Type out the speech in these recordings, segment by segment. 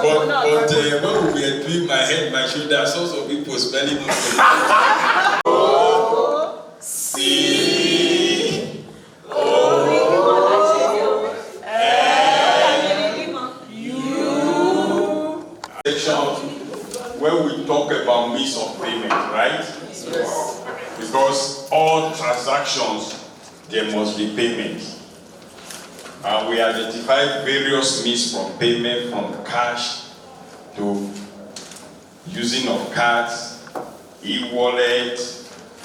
when we were doing my head, my shoulder, some people smelling it. Section where we talk about means of payment, right? Yes. Because all transactions, there must be payment. And we identify various means from payment, from cash to using of cards, e-wallet,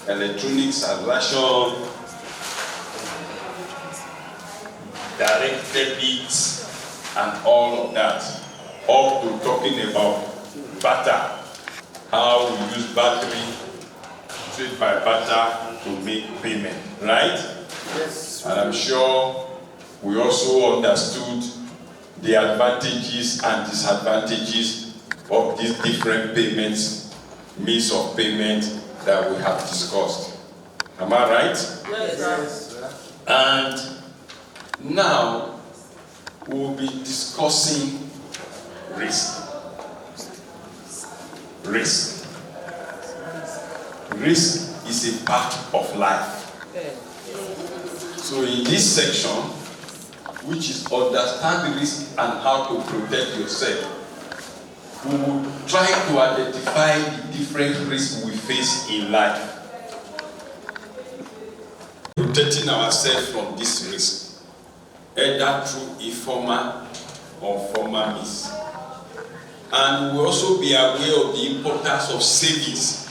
electronic transaction, direct debits, and all of that. Up to talking about barter, how we use battery, trade by barter to make payment, right? Yes. And I'm sure we also understood the advantages and disadvantages of these different payments, means of payment that we have discussed. Am I right? Yes. And now we'll be discussing risk. Risk is a part of life. So in this section, which is understand risk and how to protect yourself, we will try to identify the different risks we face in life. Protecting ourselves from this risk, either through informal or formal means. And we will also be aware of the importance of savings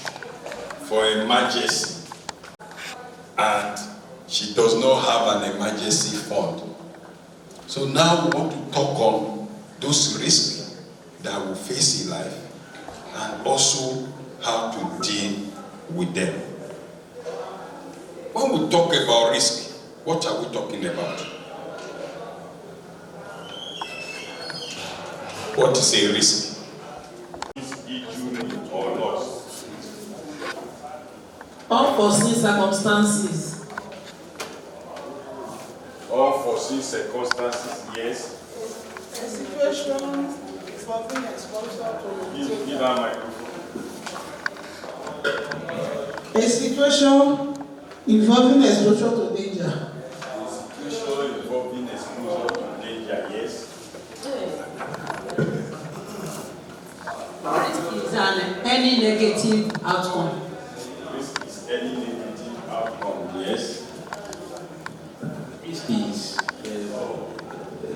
for emergency. And she does not have an emergency fund. So now we want to talk on those risks that we face in life and also how to deal with them. When we talk about risk, what are we talking about? What is a risk? Injury or loss. Unforeseen circumstances. Unforeseen circumstances, yes. A situation involving exposure to Give her microphone. a situation involving exposure to danger. A situation involving exposure to danger, yes. Any negative outcome. Risk is any negative outcome, yes. Risk is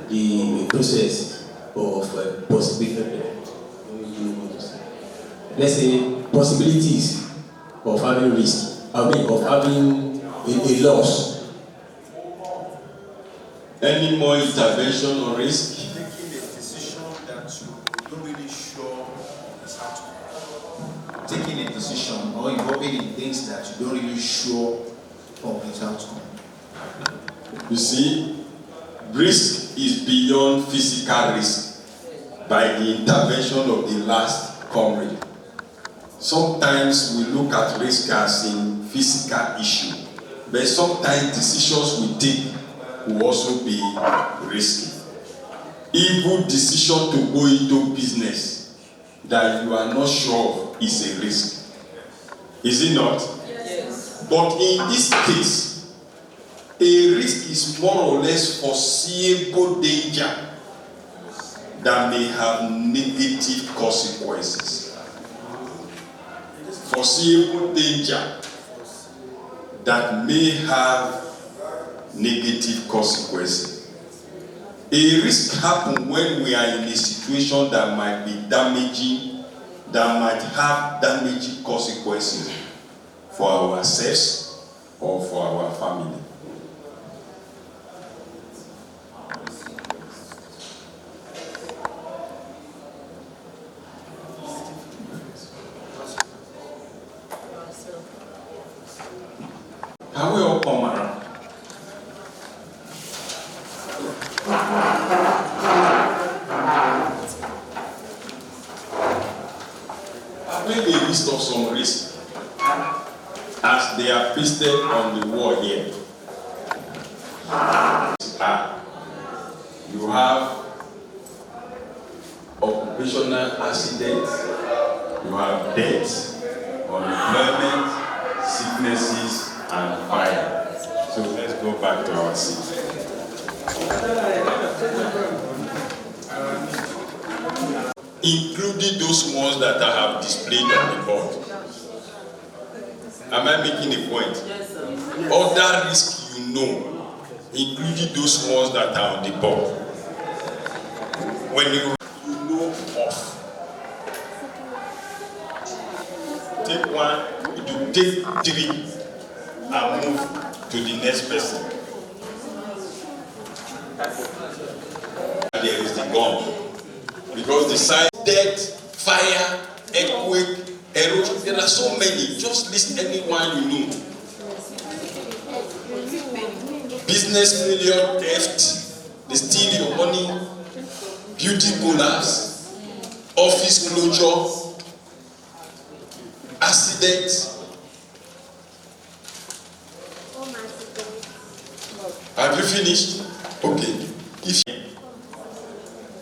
the process of possibility. Let's say possibilities of having risk. Of having a loss. Any more intervention or risk? Taking a decision that you don't really sure is outcome. Taking a decision or involving in things that you don't really sure of its outcome. You see, risk is beyond physical risk by the intervention of the last comrade. Sometimes we look at risk as in physical issue, but sometimes decisions we take will also be risky. Even decision to go into business that you are not sure of is a risk. Is it not? Yes. But in this case, a risk is more or less foreseeable danger that may have negative consequences. Foreseeable danger that may have negative consequences. A risk happens when we are in a situation that might be damaging, that might have damaging consequences for ourselves or for our family. Can we all come around? I've made a list of some risks as they are pasted on the wall here. You have occupational occupational accidents, you have death, unemployment, sicknesses, and fire. So let's go back to our seat. Including those ones that I have displayed on the board. Am I making a point? Yes, sir. Other risks you know, including those ones that are on the board. When you know of, take one, you take three, and move to the next person. There is the gun. Because the sign, death, fire, earthquake, erosion, there are so many. Just list anyone you know. Business failure, theft, they steal your money, building collapse, office closure, accident. Have you finished? Okay. If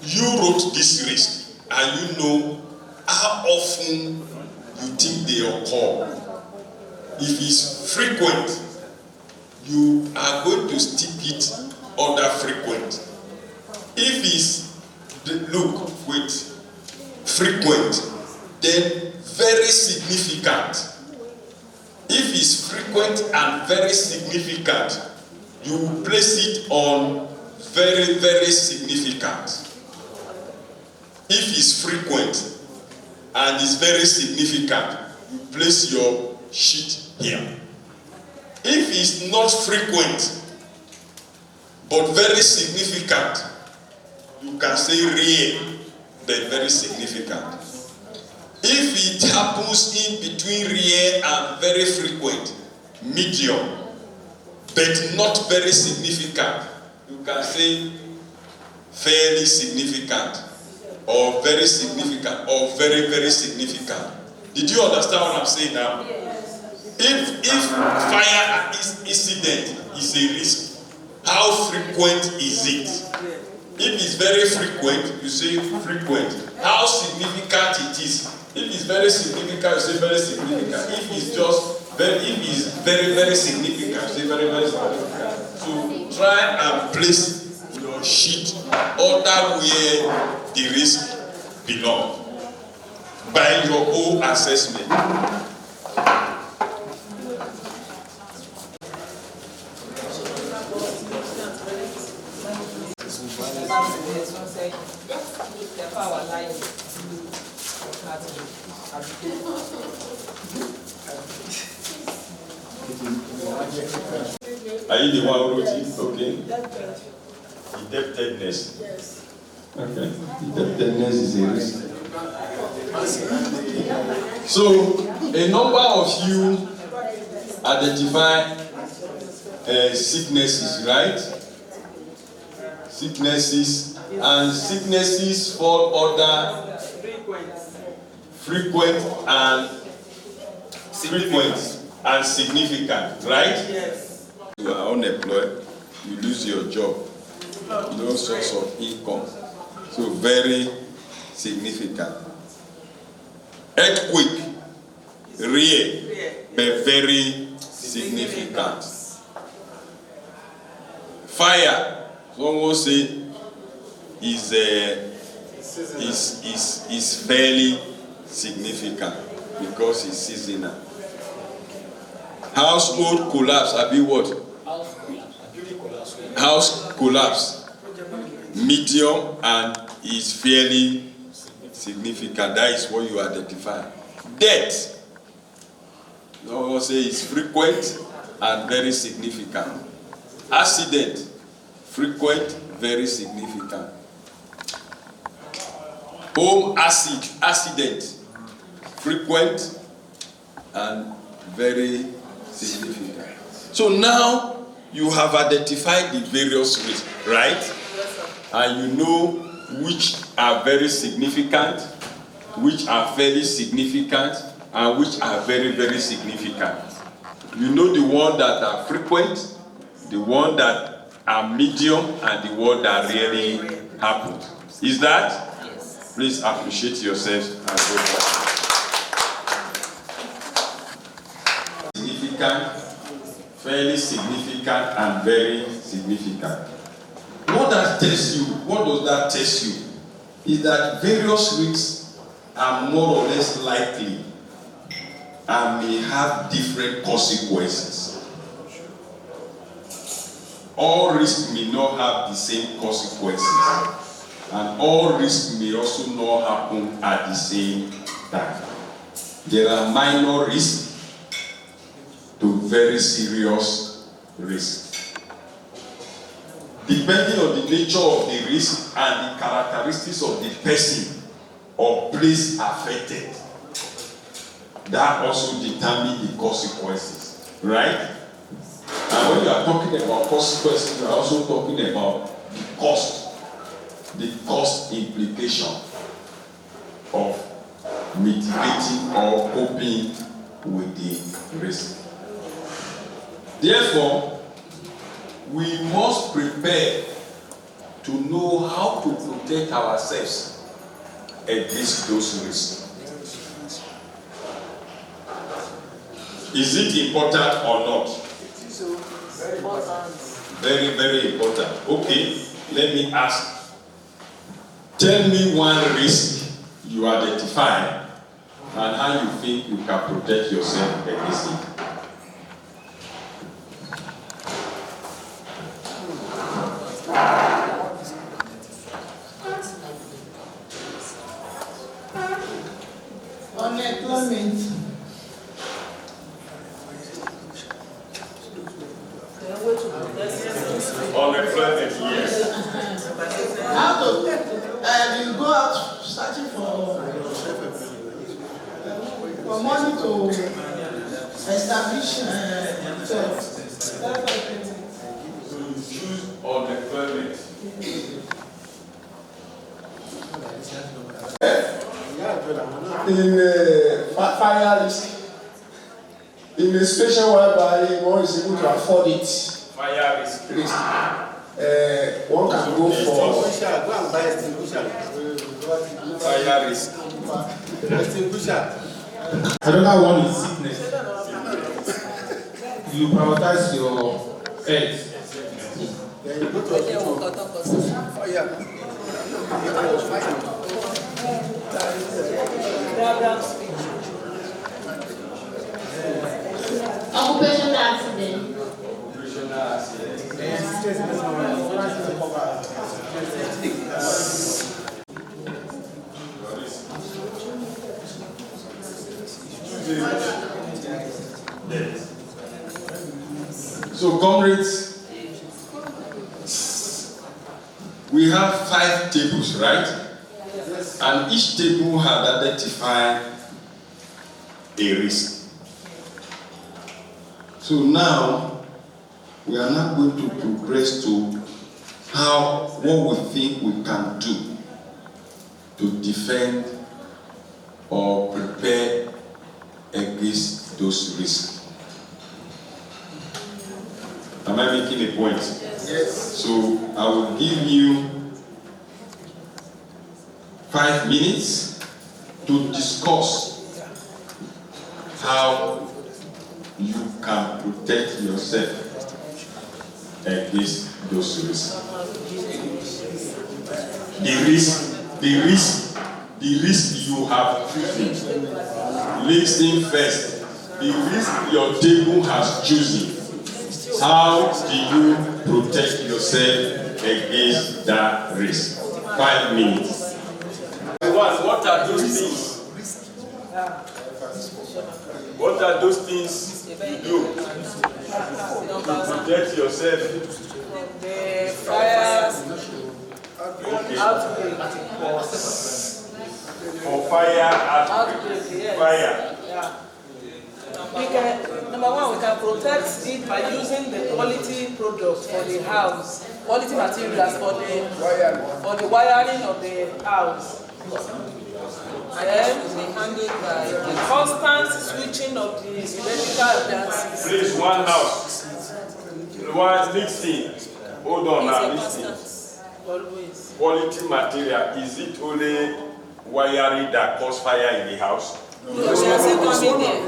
you wrote this risk and you know how often you think they occur, if it's frequent, you are going to stick it under frequent. If it's frequent, then very significant. If it's frequent and very significant, you will place it on very, very significant. If it's frequent and is very significant, you place your sheet here. If it's not frequent but very significant, you can say rare but very significant. If it happens in between rare and very frequent, medium but not very significant, you can say fairly significant, or very significant, or very, very significant. Did you understand what I'm saying now? If fire incident is a risk, how frequent is it? If it's very frequent, you say frequent. How significant it is? If it's very significant, you say very significant. If it's very, very significant, you say very, very significant. So try and place your sheet under where the risk belongs by your own assessment. Are you the one who wrote it? Okay. Indebtedness. Yes. Okay. Indebtedness is a risk. So, a number of you identify sicknesses, right? Sicknesses, and sicknesses fall under frequent and significant, right? Yes. You are unemployed, you lose your job, no source of income, so very significant. Earthquake, rare, but very significant. Fire, someone say is fairly significant because it's seasonal. Household collapse, abi what? House collapse, medium and is fairly significant. That is what you identify. Death, someone say is frequent and very significant. Accident, frequent, very significant. Home accident, frequent and very significant. So now you have identified the various risks, right? And you know which are very significant, which are fairly significant, and which are very, very significant. You know the ones that are frequent, the ones that are medium, and the ones that rarely happen. Is that? Yes. Please appreciate yourselves and go forward. Significant, fairly significant, and very significant. What does that tell you? Is that various risks are more or less likely and may have different consequences. All risks may not have the same consequences, and all risks may also not happen at the same time. There are minor risks to very serious risks. Depending on the nature of the risk and the characteristics of the person or place affected, that also determines the consequences, right? And when you are talking about consequences, you are also talking about the cost implication of mitigating or coping with the risk. Therefore, we must prepare to know how to protect ourselves against those risks. Is it important or not? It is very important. Very, very important. Okay, let me ask. Tell me one risk you identify and how you think you can protect yourself against it. Unemployment. Unemployment, yes. How to you go out searching for money to establish jobs. So you choose unemployment. In fire risk, in a situation whereby one is able to afford it, Fire risk. one can go for Fire risk. another one is sickness. You prioritize your health. Then you go to Occupational accident. So, comrades, we have 5 tables, right? And each table has identified a risk. So now, we are now going to progress to what we think we can do to defend or prepare against those risks. Am I making a point? yes. So I will give you 5 minutes to discuss how you can protect yourself against those risks. The risk you have chosen. Listen first. The risk your table has chosen. How do you protect yourself against that risk? 5 minutes. What are those things? What are those things you do to protect yourself? The fire outbreak. For fire outbreak. Yes. Fire. Yeah. Number one, we can protect it by using the quality products for the house, quality materials for the wiring of the house. Then the constant switching of the electrical appliances. Please, one house. One listen. Hold on now, listen. Always. Quality material, is it only wiring that cause fire in the house? No, they are still coming there.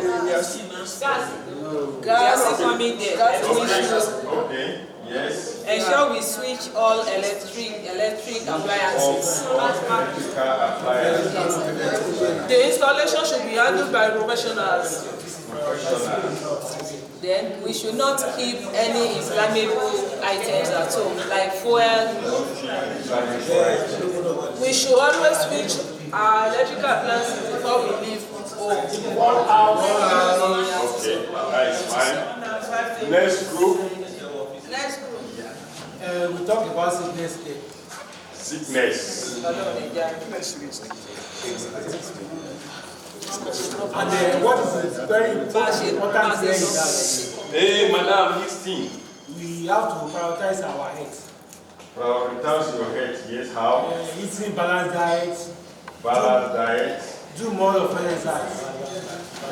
Gas is coming there. Gas is Okay, yes. ensure we switch all electric appliances. Electrical appliances. The installation should be handled by professionals. Then we should not keep any inflammable items at home, like fuel. We should always switch our electrical appliances before we leave home. Okay, that is fine. Next group. Next group. We talk about sickness here. Sickness. And what is very important here is that Hey, madam, listen. we have to prioritize our health. Prioritize your health. Yes, how? Eating balanced diet, Balanced diet, do more of exercise,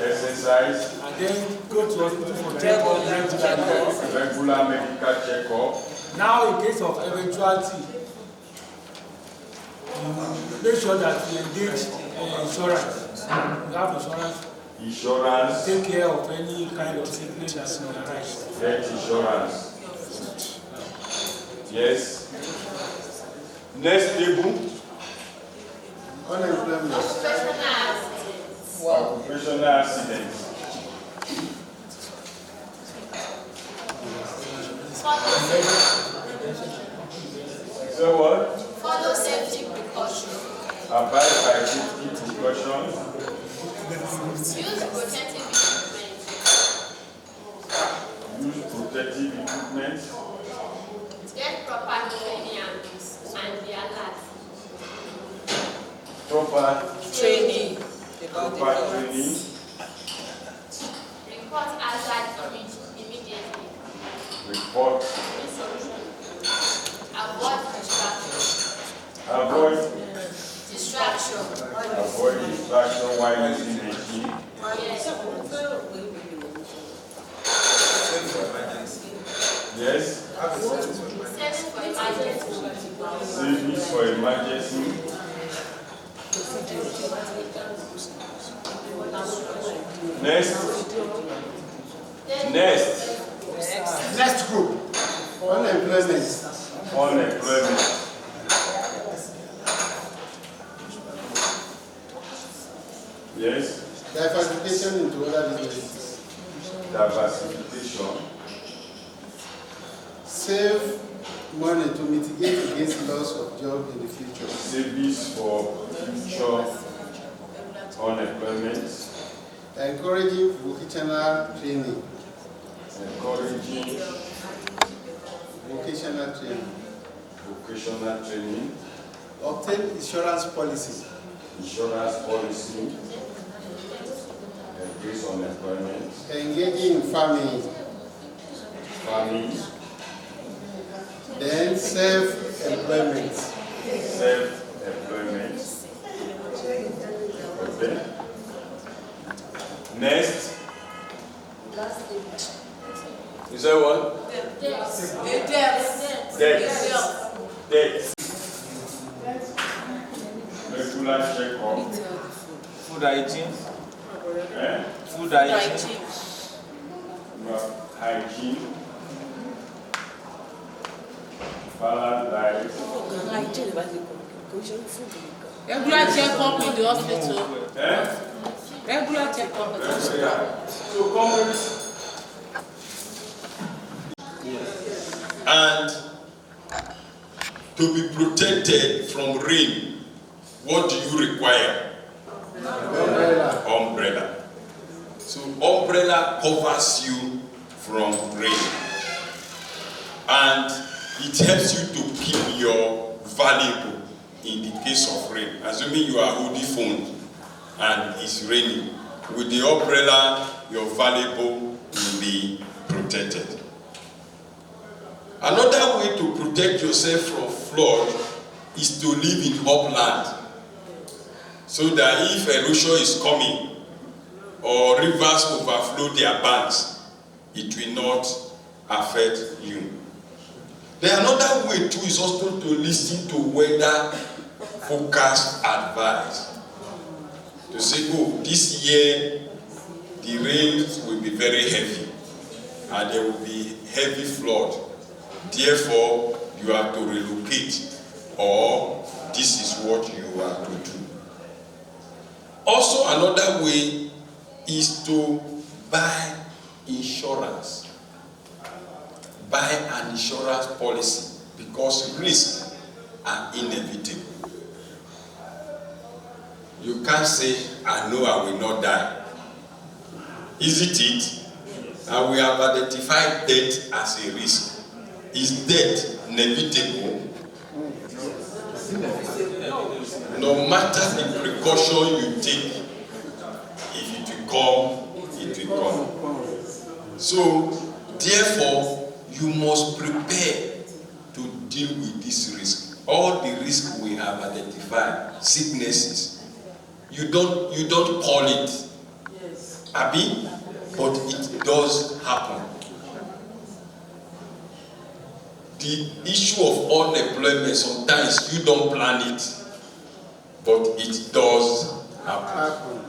exercise, and then go to hospital for checkup regularly. regular medical checkup. Now, in case of eventuality, make sure that you engage insurance. You have insurance. Insurance, Take care of any kind of sickness that may arise. health insurance. Yes. Next table, Unemployment. occupational accidents. So what? Follow safety precautions. Abide by safety precautions. Use protective equipment. Use protective equipment. Get proper training and be alert. Proper Training about the training. Report hazard immediately. Report. Avoid distraction. Avoid distraction while using machine. Yes. Yes. Savings for emergency. Savings for emergency. Next. Next group. Unemployment. Unemployment. Yes. Diversification into other businesses. Diversification. Save money to mitigate against loss of job in the future. Savings for future unemployment. Encouraging vocational training. Encouraging Vocational training. vocational training. Obtain insurance policy. Insurance policy. Increase unemployment. Engaging in farming. Farming. Then self-employment. Self-employment. Okay. Next. You say what? Debt. Regular check-up. Food hygiene. Food hygiene. Hygiene. Balanced diet. regular check-up in the hospital. Eh? Regular check-up in the hospital. So come and to be protected from rain, what do you require? Umbrella. So umbrella covers you from rain, and it helps you to keep your valuable in the case of rain. Assuming you are holding phone and it's raining, with the umbrella your valuable will be protected. Another way to protect yourself from flood is to live in upland, so that if erosion is coming or rivers overflow their banks, it will not affect you. Then another way too is also to listen to weather forecast advice. to say, oh, this year the rains will be very heavy and there will be heavy flood. Therefore, you have to relocate, or this is what you have to do. Also, another way is to buy insurance. Buy an insurance policy, because risks are inevitable. You can't say, I know I will not die. Isn't it? And we have identified death as a risk. Is death inevitable? No matter the precaution you take, if it will come, it will come. So, therefore, you must prepare to deal with this risk. All the risks we have identified, sicknesses, you don't call it, Abi, but it does happen. The issue of unemployment, sometimes you don't plan it, but it does happen.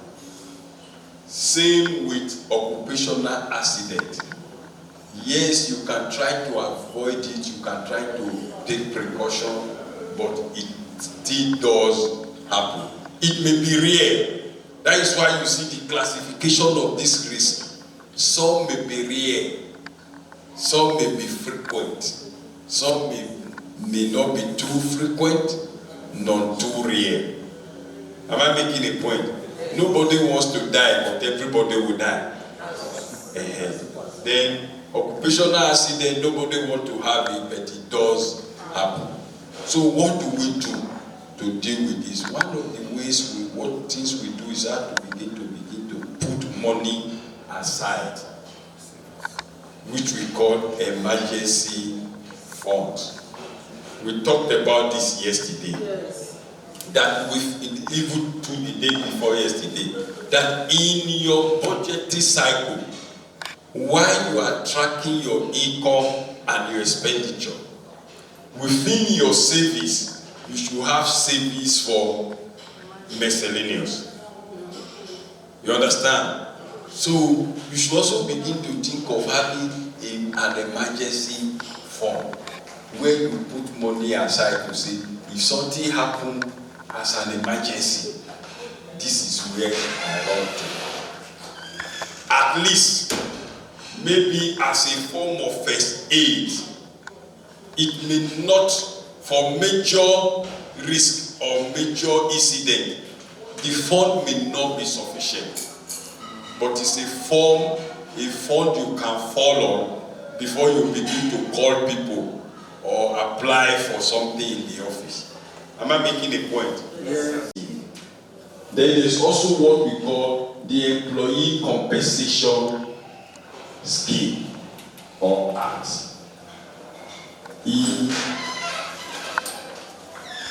Same with occupational accident. Yes, you can try to avoid it, you can try to take precaution, but it still does happen. It may be rare. That is why you see the classification of this risk. Some may be rare, some may be frequent, some may not be too frequent, nor too rare. Am I making a point? Nobody wants to die, but everybody will die. Then occupational accident, nobody wants to have it, but it does happen. So what do we do to deal with this? One of the ways things we do is that we begin to put money aside, which we call emergency funds. We talked about this yesterday. Yes. That even to the day before yesterday, that in your budgeting cycle, while you are tracking your income and your expenditure, within your savings, you should have savings for miscellaneous. You understand? So you should also begin to think of having an emergency fund where you put money aside to say, if something happens as an emergency, this is where I run to. At least, maybe as a form of first aid. It may not, for major risk or major incident, the fund may not be sufficient. But it's a fund you can fall on before you begin to call people or apply for something in the office. Am I making a point? Yes. Then there's also what we call the employee compensation scheme or act.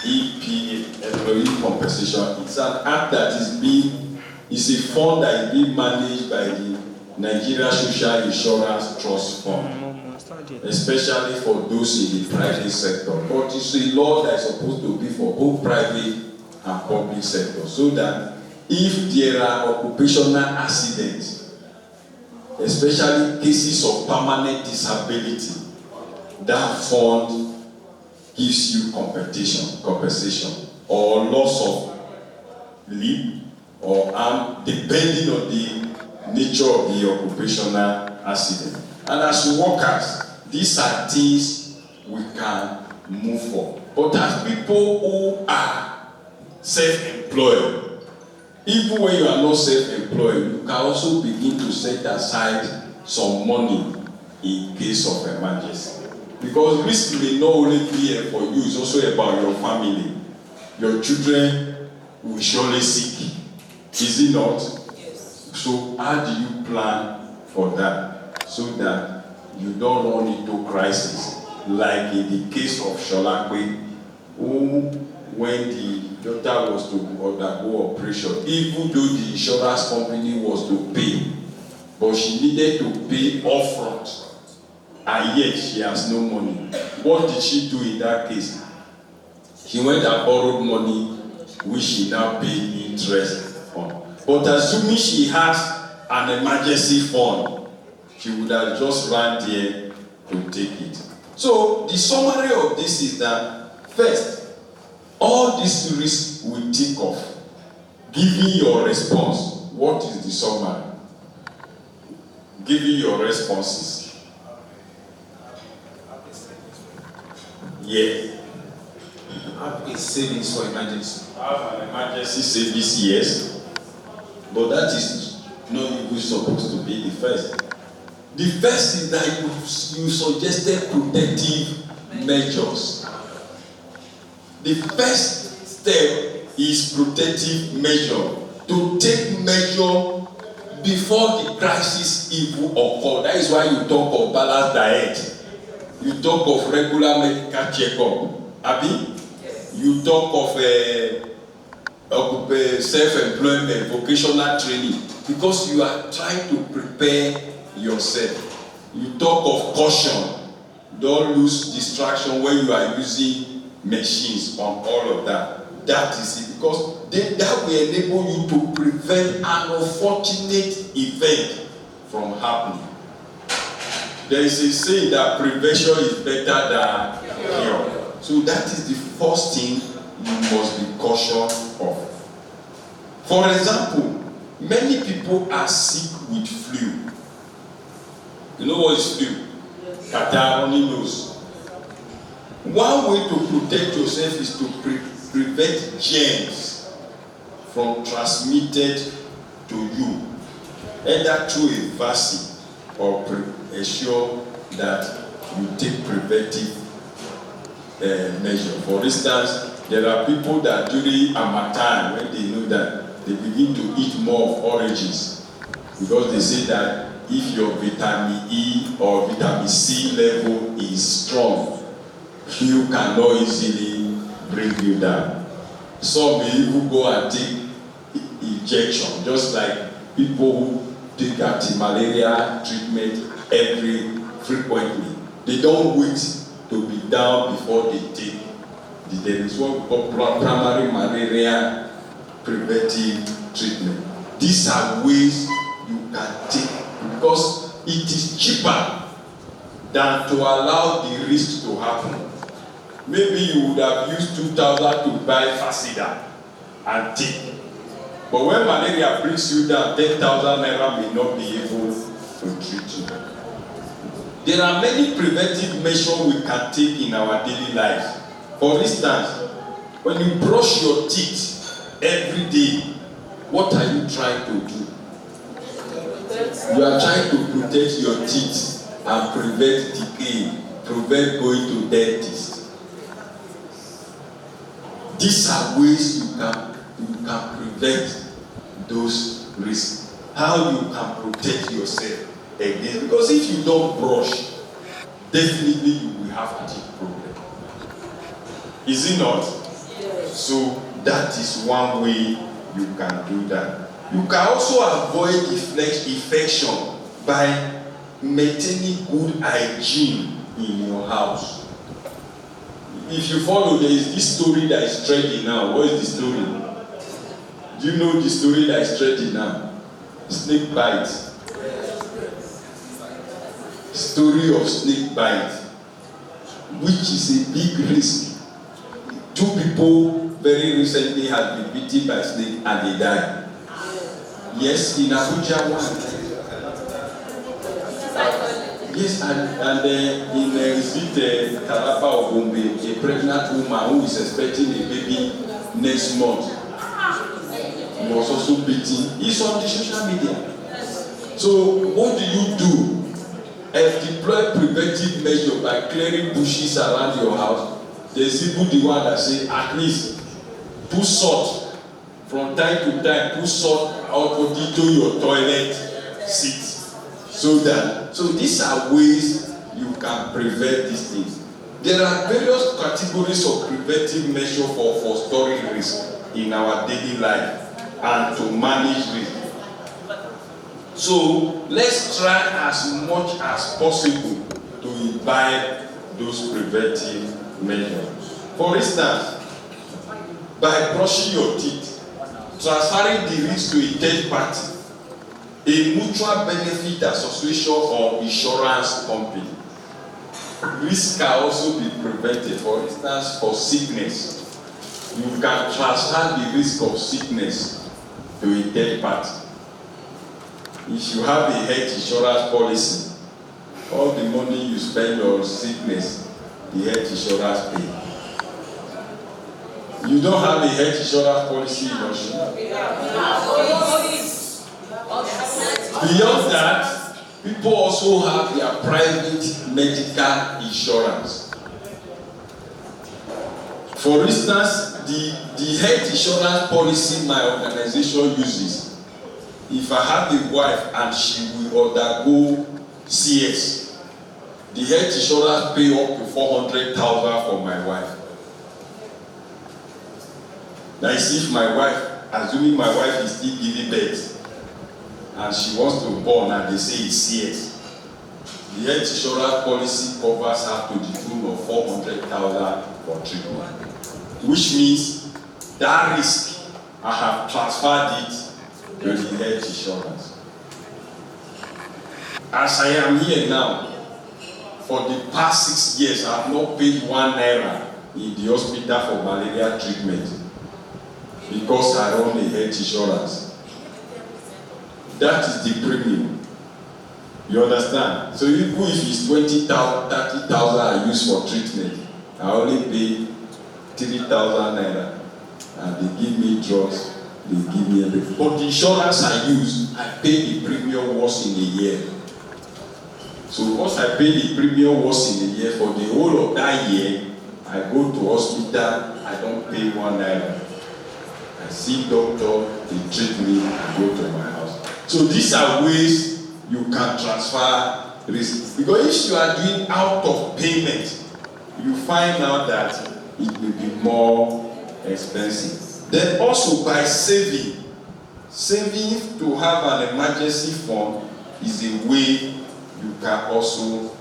EPA, employee compensation. It's an act that is a fund that is being managed by the Nigeria Social Insurance Trust Fund, especially for those in the private sector. But it's a law that is supposed to be for both private and public sector, so that if there are occupational accidents, especially cases of permanent disability, that fund gives you compensation or loss of limb or arm, depending on the nature of the occupational accident. And as workers, these are things we can move for. But as people who are self-employed, even when you are not self-employed, you can also begin to set aside some money in case of emergency. Because risk may not only be for you, it's also about your family. Your children will surely sick. Is it not? Yes. So how do you plan for that? So that you don't run into crisis. Like in the case of Sholakwe, who, when the daughter was to undergo operation, even though the insurance company was to pay, but she needed to pay upfront, and yet she has no money. What did she do in that case? She went and borrowed money, which she now paid interest fund. But assuming she has an emergency fund, she would have just run there to take it. So the summary of this is that, first, all these risks we think of, giving your response, what is the summary? Giving your responses. Yeah. Have a savings for emergency. Have an emergency savings, yes. But that is not even supposed to be the first. The first is that you suggested protective measures. The first step is protective measure. To take measure before the crisis even occur. That is why you talk of balanced diet. You talk of regular medical checkup. Abi? You talk of self-employment, vocational training, because you are trying to prepare yourself. You talk of caution. Don't lose distraction when you are using machines on all of that. That is it, because that will enable you to prevent an unfortunate event from happening. There is a saying that prevention is better than cure. So that is the first thing you must be cautious of. For example, many people are sick with flu. You know what is flu? Catarrh, runny nose. One way to protect yourself is to prevent germs from transmitted to you, either through a vaccine or ensure that you take preventive measure. For instance, there are people that during Harmattan, when they know that, they begin to eat more of oranges, because they say that if your vitamin E or vitamin C level is strong, you cannot easily bring you down. Some may even go and take injection, just like people who take anti-malaria treatment frequently. They don't wait to be down before they take. There is what we call primary malaria preventive treatment. These are ways you can take, because it is cheaper than to allow the risk to happen. Maybe you would have used 2,000 to buy Fasida and take. But when malaria brings you down, 10,000 naira may not be able to treat you. There are many preventive measures we can take in our daily lives. For instance, when you brush your teeth every day, what are you trying to do? You are trying to protect your teeth and prevent decay, prevent going to dentist. These are ways you can prevent those risks. How you can protect yourself against, because if you don't brush, definitely you will have a teeth problem. Is it not? Yes. So that is one way you can do that. You can also avoid infection by maintaining good hygiene in your house. If you follow, there is this story that is trending now. What is the story? Do you know the story that is trending now? Snake bite. Story of snake bite, which is a big risk. 2 people very recently have been bitten by snake and they died. Yes, in Abuja one. Yes, and in Taraba or Gombe, a pregnant woman who is expecting a baby next month was also beaten. It's on the social media. So what do you do? Deploy preventive measure by clearing bushes around your house. There's even the one that say at least put salt from time to time. Put salt out into your toilet seat. So these are ways you can prevent these things. There are various categories of preventive measure for storing risk in our daily life and to manage risk. So let's try as much as possible to imbibe those preventive measures. For instance, by brushing your teeth, transferring the risk to a third party, a mutual benefit association or insurance company. Risk can also be prevented. For instance, for sickness, you can transfer the risk of sickness to a third party. If you have a health insurance policy, all the money you spend on sickness, the health insurance pay. You don't have a health insurance policy in Osun. Beyond that, people also have their private medical insurance. For instance, the health insurance policy my organization uses, if I have a wife and she will undergo CS, the health insurance pay up to 400,000 for my wife. That is if my wife, assuming my wife is still giving birth, and she wants to born and they say it's CS, the health insurance policy covers her to the tune of 400,000 for treatment. Which means that risk, I have transferred it to the health insurance. As I am here now, for the past 6 years, I have not paid 1 naira in the hospital for malaria treatment because I own a health insurance. That is the premium. You understand? So even if it's 20,000, 30,000 I use for treatment, I only pay 3,000 naira, and they give me drugs, they give me everything. But the insurance I use, I pay the premium once in a year. So once I pay the premium once in a year, for the whole of that year, I go to hospital, I don't pay 1 naira. I see doctor, they treat me, I go to my house. So these are ways you can transfer risk. Because if you are doing out of payment, you find out that it will be more expensive. Then also by saving to have an emergency fund is a way you can also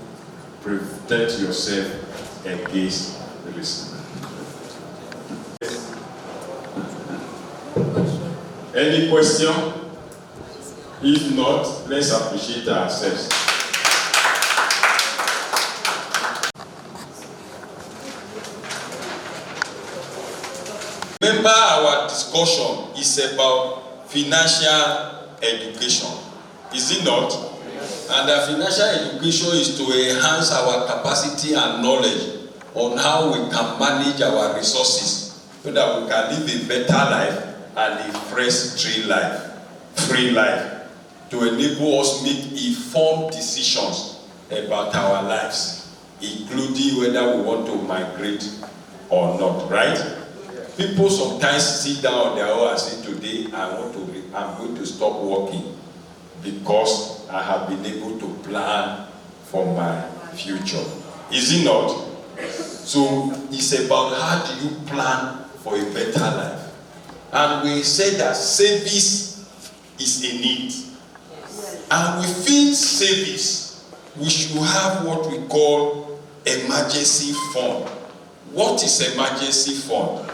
protect yourself against risk. Any question? If not, let's appreciate ourselves. Remember, our discussion is about financial education, is it not? And the financial education is to enhance our capacity and knowledge on how we can manage our resources so that we can live a better life and a fresh free life, to enable us make informed decisions about our lives, including whether we want to migrate or not, right? People sometimes sit down on their own and say, today I'm going to stop working because I have been able to plan for my future. Is it not? So it's about how do you plan for a better life. And we say that service is a need. And within service, we should have what we call emergency fund. What is emergency fund?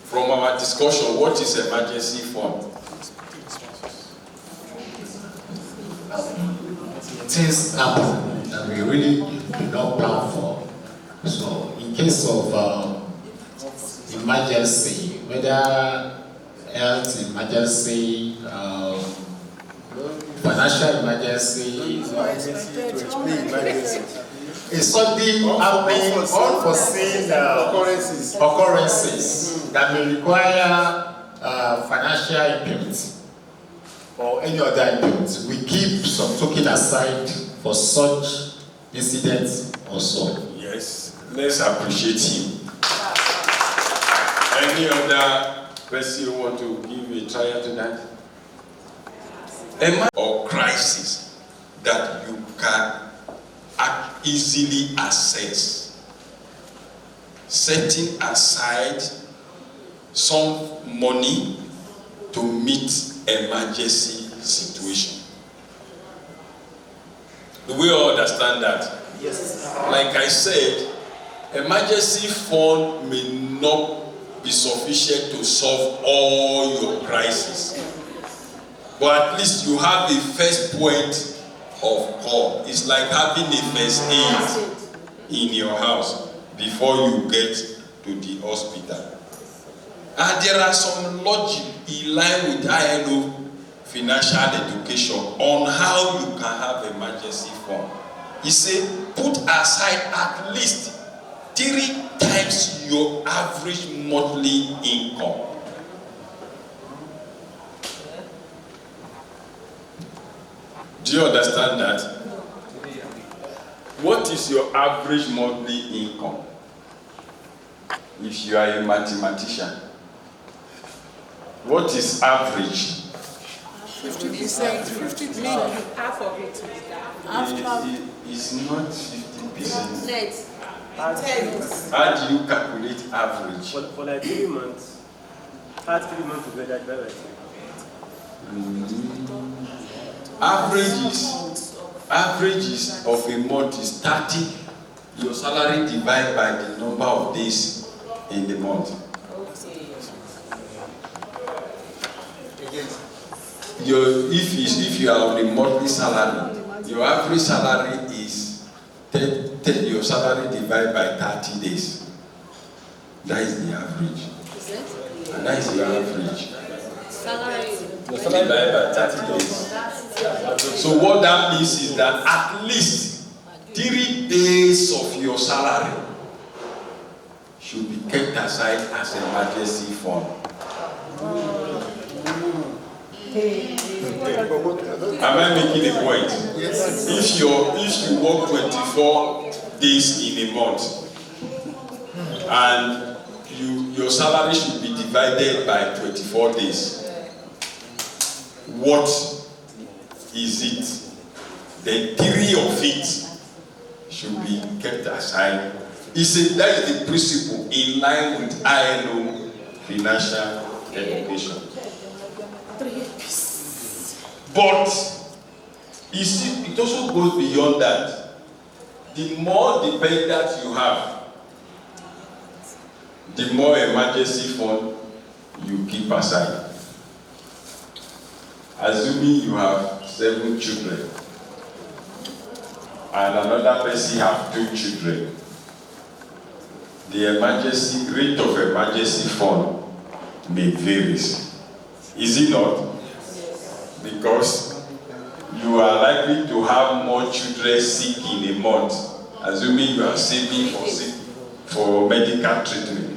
From our discussion, what is emergency fund? Things happen that we really do not plan for. So, in case of emergency, whether health emergency, financial emergency, a sudden happening, unforeseen occurrences that may require financial input or any other input, we keep some token aside for such incidents also. Yes, let's appreciate him. Any other person who want to give a trial to that? Or crisis that you can easily assess. Setting aside some money to meet emergency situation. Do we all understand that? Yes. Like I said, emergency fund may not be sufficient to solve all your crises. But at least you have a first point of call. It's like having a first aid in your house before you get to the hospital. And there are some logic in line with ILO financial education on how you can have emergency fund. He said, put aside at least 3 times your average monthly income. Do you understand that? What is your average monthly income? If you are a mathematician, what is average? 50%, 50%, half of it. It's not 50%. Net. How do you calculate average? For like 3 months, add 3 months together, divide by 3. Averages of a month is 30. Your salary divided by the number of days in the month. If you are on a monthly salary, your average salary is your salary divided by 30 days. That is the average. And that is your average. Salary. Your salary divided by 30 days. So what that means is that at least 3 days of your salary should be kept aside as an emergency fund. Am I making a point? Yes. If you work 24 days in a month and your salary should be divided by 24 days, what is it? Then 3 of it should be kept aside. He said that is the principle in line with ILO financial education. But you see, it also goes beyond that. The more dependent you have, the more emergency fund you keep aside. Assuming you have 7 children and another person have 2 children, the emergency rate of emergency fund may vary. Is it not? Because you are likely to have more children sick in a month, assuming you are saving for medical treatment.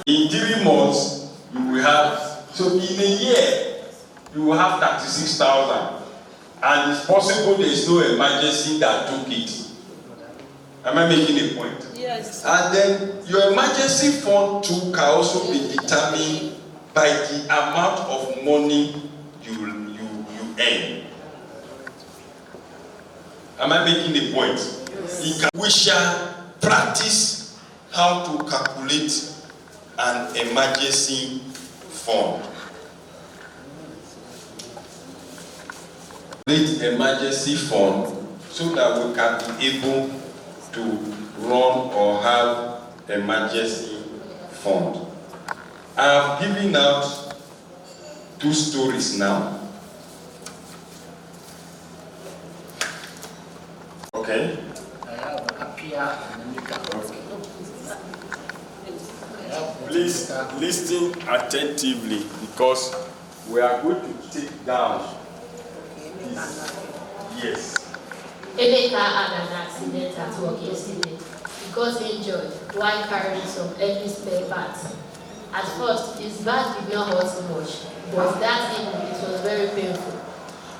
In 3 months, you will have, so in a year, you will have 36,000. And it's possible there is no emergency that took it. Am I making a point? Yes. And then your emergency fund too can also be determined by the amount of money you earn. Am I making a point? Yes. We shall practice how to calculate an emergency fund. Create emergency fund so that we can be able to run or have emergency fund. I have given out 2 stories now. Okay? Please listen attentively because we are going to take down this. Yes. Emeka had an accident at work yesterday. He got injured while carrying some heavy spare parts. At first, his back did not hurt so much, but that evening it was very painful.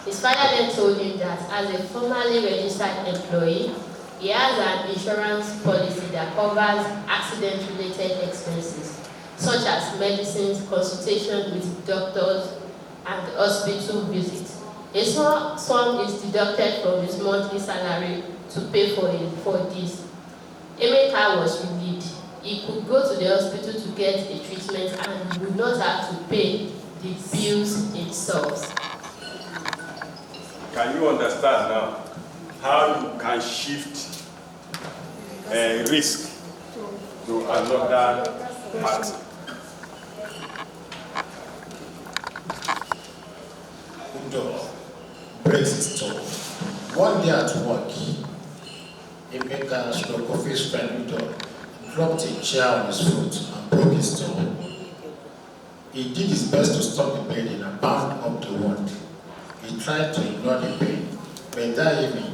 His father then told him that as a formally registered employee, he has an insurance policy that covers accident-related expenses, such as medicines, consultation with doctors, and hospital visits. A small sum is deducted from his monthly salary to pay for this. Emeka was relieved. He could go to the hospital to get a treatment and would not have to pay the bills himself. Can you understand now how you can shift risk to another party. Udo breaks his toe. One day at work, Emeka Shlokofi's friend Udo dropped a chair on his foot and broke his toe. He did his best to stop the bleeding and bound up the wound. He tried to ignore the pain, but that evening,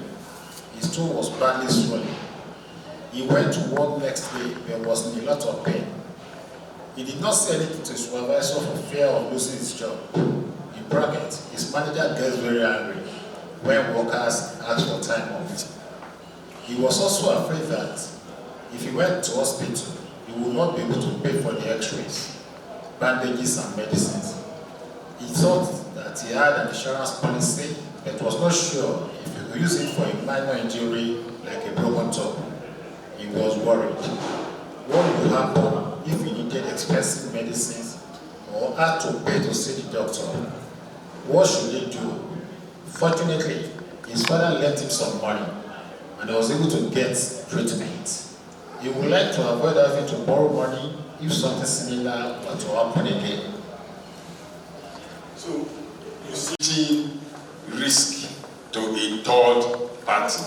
his toe was badly swollen. He went to work next day, but was in a lot of pain. He did not say anything to his supervisor for fear of losing his job. In brackets, his manager gets very angry when workers ask for time off. He was also afraid that if he went to hospital, he would not be able to pay for the x-rays, bandages and medicines. He thought that he had an insurance policy, but was not sure if he could use it for a minor injury like a broken toe. He was worried. What would happen if he needed expensive medicines or had to pay to see the doctor? What should he do? Fortunately, his father lent him some money and he was able to get treatment. He would like to avoid having to borrow money if something similar were to happen again. So, you see risk to a third party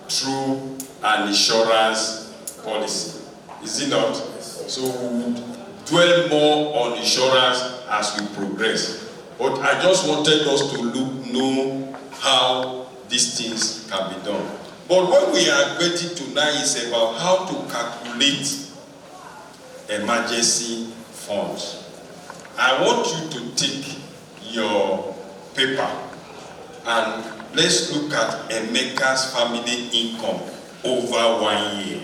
through an insurance policy, is it not? So we would dwell more on insurance as we progress. But I just wanted us to know how these things can be done. But what we are getting to now is about how to calculate emergency funds. I want you to take your paper and let's look at Emeka's family income over 1 year.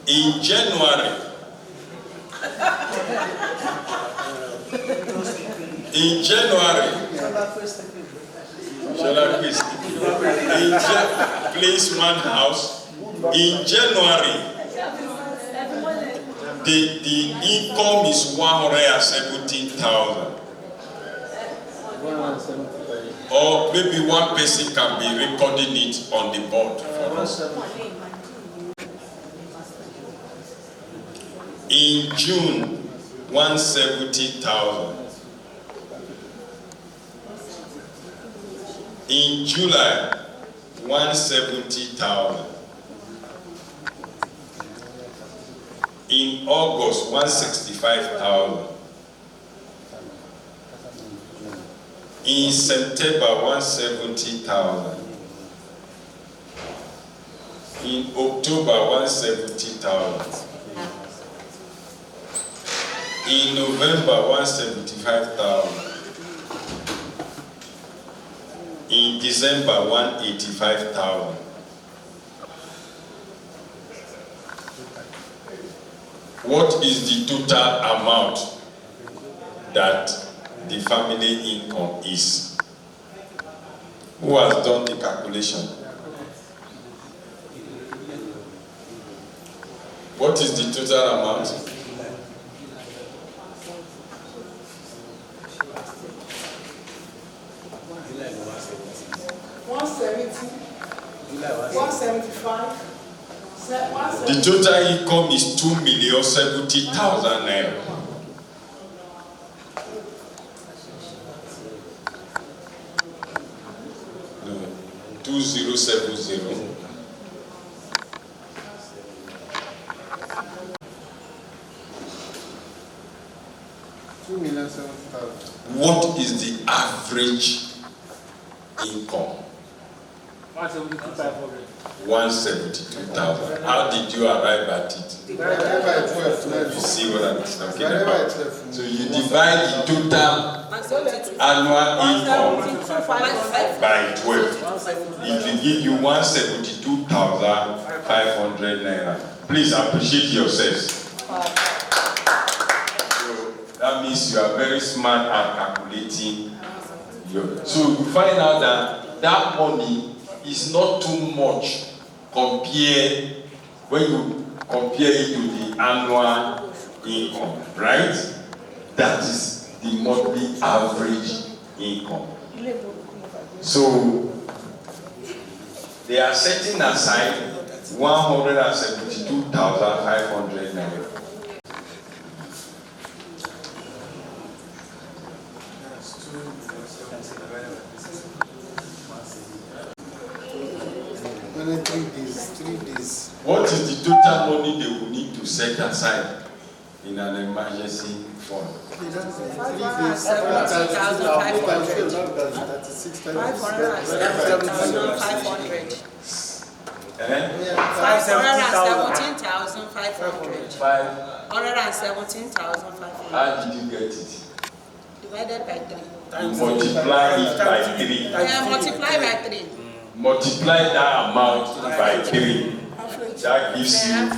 In January, please one house. In January, the income is 117,000. Or maybe one person can be recording it on the board for us. In June, 170,000. In July, 170,000. In August, 165,000. In September, 170,000. In October, 170,000. In November, 175,000. In December, 185,000. What is the total amount that the family income is? Who has done the calculation? What is the total amount? The total income is 2,070,000 naira. No, 2070. What is the average income? 172,000. How did you arrive at it? You see what I'm talking about? So you divide the total annual income by 12. It will give you 172,500 naira. Please appreciate yourselves. So that means you are very smart at calculating. So you find out that money is not too much compared when you compare it to the annual income, right? That is the monthly average income. So they are setting aside 172,500 naira. Only 3 days. 3 days. What is the total money they will need to set aside in an emergency fund? 517,500. 517,500. How did you get it? Divided by 3. Multiply it by 3. Multiply by 3. Multiply that amount by 3. That gives you.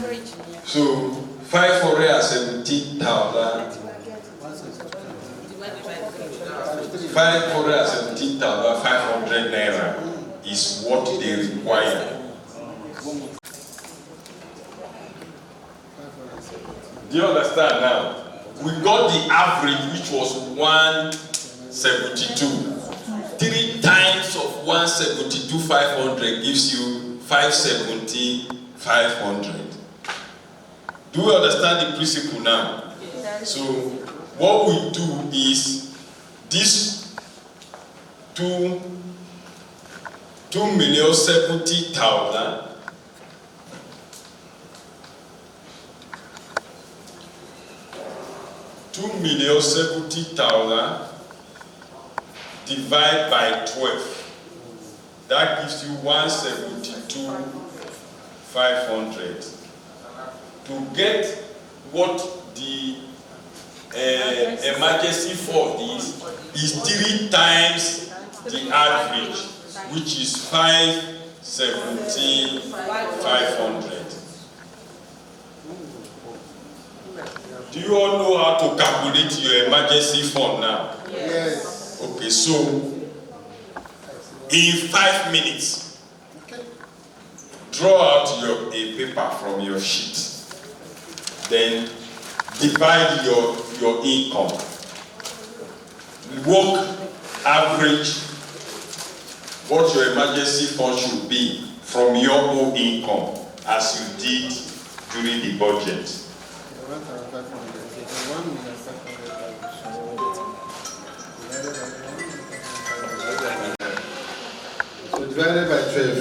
So 517,500 naira is what they require. Do you understand now? We got the average, which was 172. 3 times of 172,500 gives you 570,500. Do we understand the principle now? So what we do is this 2,070,000 2,070,000 divide by 12. That gives you 172,500. To get what the emergency fund is 3 times the average, which is 570,500. Do you all know how to calculate your emergency fund now? Yes. Okay, so in 5 minutes, draw out a paper from your sheet. Then divide your income. Work average what your emergency fund should be from your own income as you did during the budget. So divided by 12,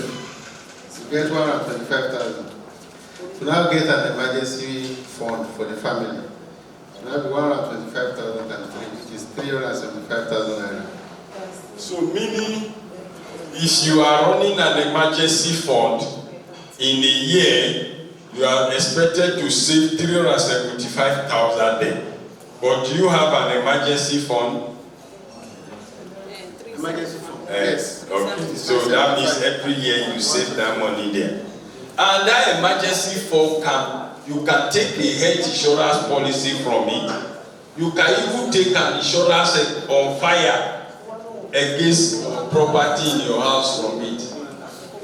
you get 125,000. To now get an emergency fund for the family, you have 125,000 times 3, which is 375,000 naira. So meaning, if you are running an emergency fund in a year, you are expected to save 375,000 there. But do you have an emergency fund? Emergency fund. Yes. Okay. So that means every year you save that money there. And that emergency fund you can take a health insurance policy from it. You can even take an insurance on fire against property in your house from it.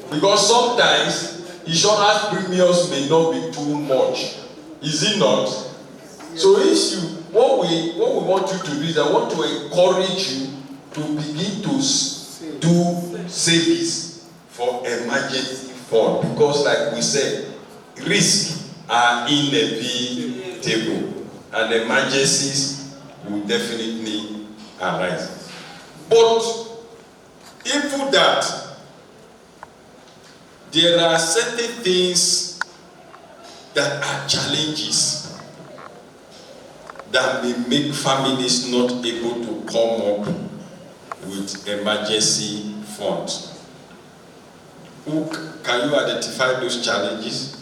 Because sometimes insurance premiums may not be too much. Is it not? So if what we want you to do is I want to encourage you to begin to do savings for emergency fund, because like we said, risks are inevitable and emergencies will definitely arise. But even that, there are certain things that are challenges that may make families not able to come up with emergency funds. Can you identify those challenges?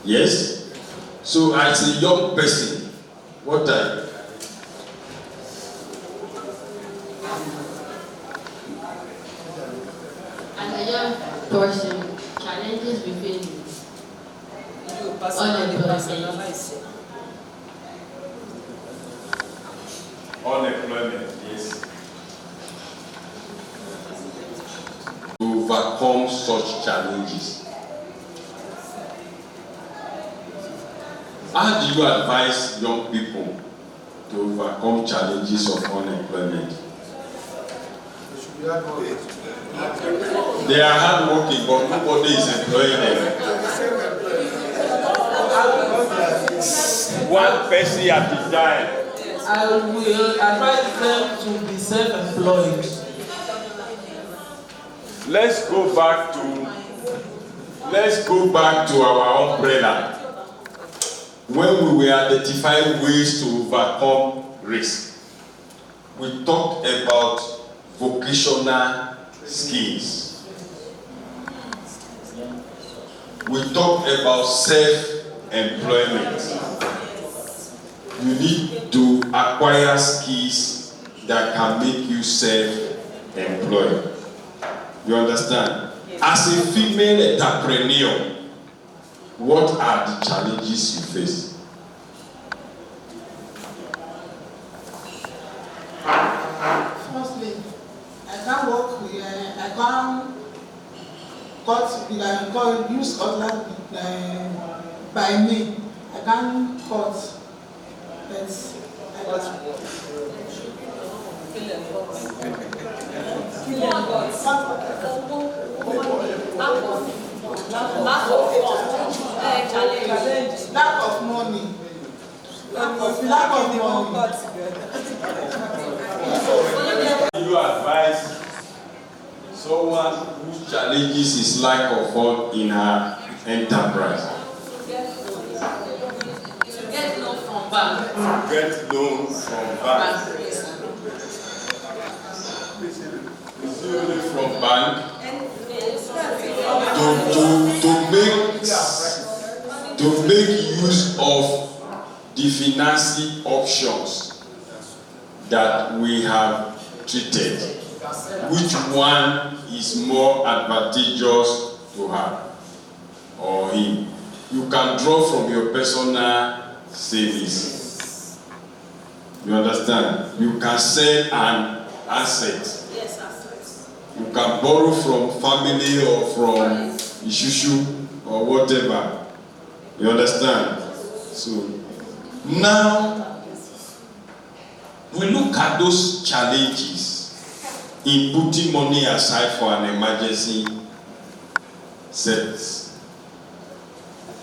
Yes? So as a young person, what are as a young person, challenges we face unemployment, yes. To overcome such challenges. How do you advise young people to overcome challenges of unemployment? They are hardworking, but nobody is employing them. One person at a time. I will advise them to be self-employed. Let's go back to our umbrella. When we were identifying ways to overcome risk, we talked about vocational skills. We talked about self-employment. You need to acquire skills that can make you self-employed. You understand? As a female entrepreneur, what are the challenges you face? Firstly, I can't work with, I can't use cutlass by me. I can't cut. That's lack of money. You advise someone whose challenges is lack of funds in her enterprise? To get loan from bank. Get loans from bank. From bank to make use of the financing options that we have treated. Which one is more advantageous to her or him? You can draw from your personal savings. You understand? You can sell an asset. Yes, assets. You can borrow from family or from Ishushu or whatever. You understand? So now we look at those challenges in putting money aside for an emergency service.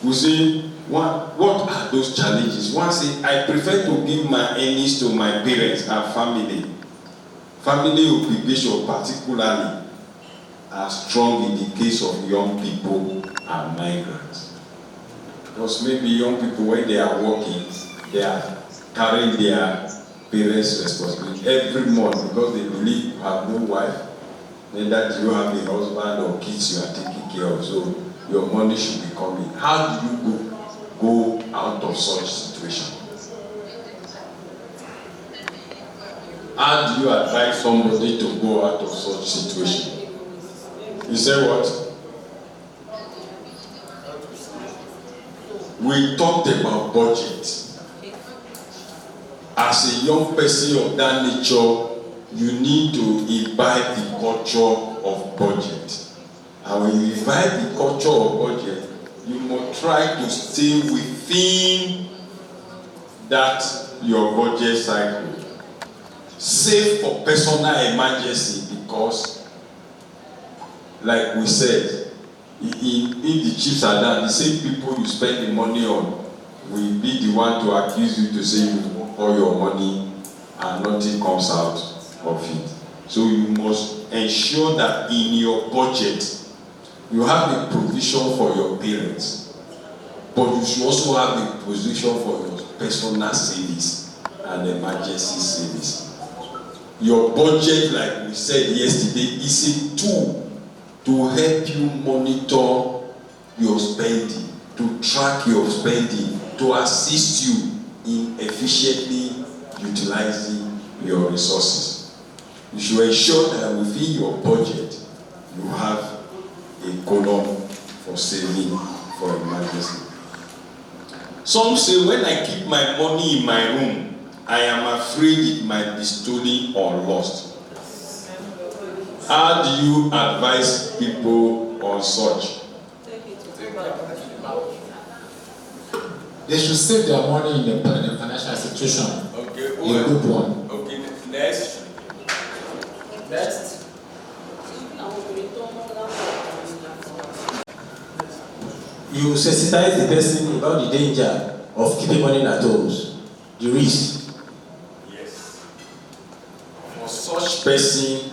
We say, what are those challenges? One say, I prefer to give my earnings to my parents and family. Family obligation particularly are strong in the case of young people and migrants. Because maybe young people, when they are working, they are carrying their parents' responsibility every month because they believe you have no wife, neither do you have a husband or kids you are taking care of, so your money should be coming. How do you go out of such situation? How do you advise somebody to go out of such situation? You say what? We talked about budget. As a young person of that nature, you need to imbibe the culture of budget. And when you imbibe the culture of budget, you must try to stay within that your budget cycle. Save for personal emergency because, like we said, in the chiefs are down, the same people you spend the money on will be the one to accuse you to say you all your money and nothing comes out of it. So you must ensure that in your budget you have a provision for your parents, but you should also have a provision for your personal savings and emergency savings. Your budget, like we said yesterday, is a tool to help you monitor your spending, to track your spending, to assist you in efficiently utilizing your resources. You should ensure that within your budget, you have a column for saving for emergency. Some say, when I keep my money in my room, I am afraid it might be stolen or lost. How do you advise people on such? They should save their money in the financial institution. Okay, a good one. Okay, next. you sensitize the person about the danger of keeping money at home, the risk. Yes. For such person,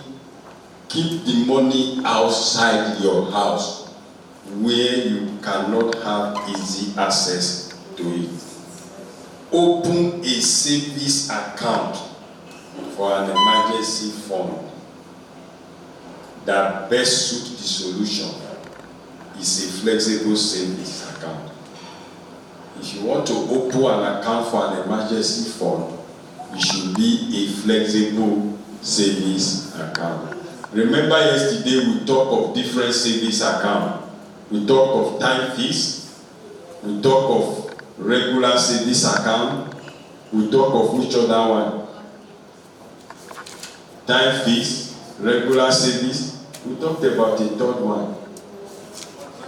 keep the money outside your house where you cannot have easy access to it. Open a savings account for an emergency fund that best suits the solution is a flexible savings account. If you want to open an account for an emergency fund, it should be a flexible savings account. Remember yesterday we talked of different savings accounts. We talked of time fees, we talked of regular savings account, we talked of which other one? Time fees, regular savings, we talked about the third one,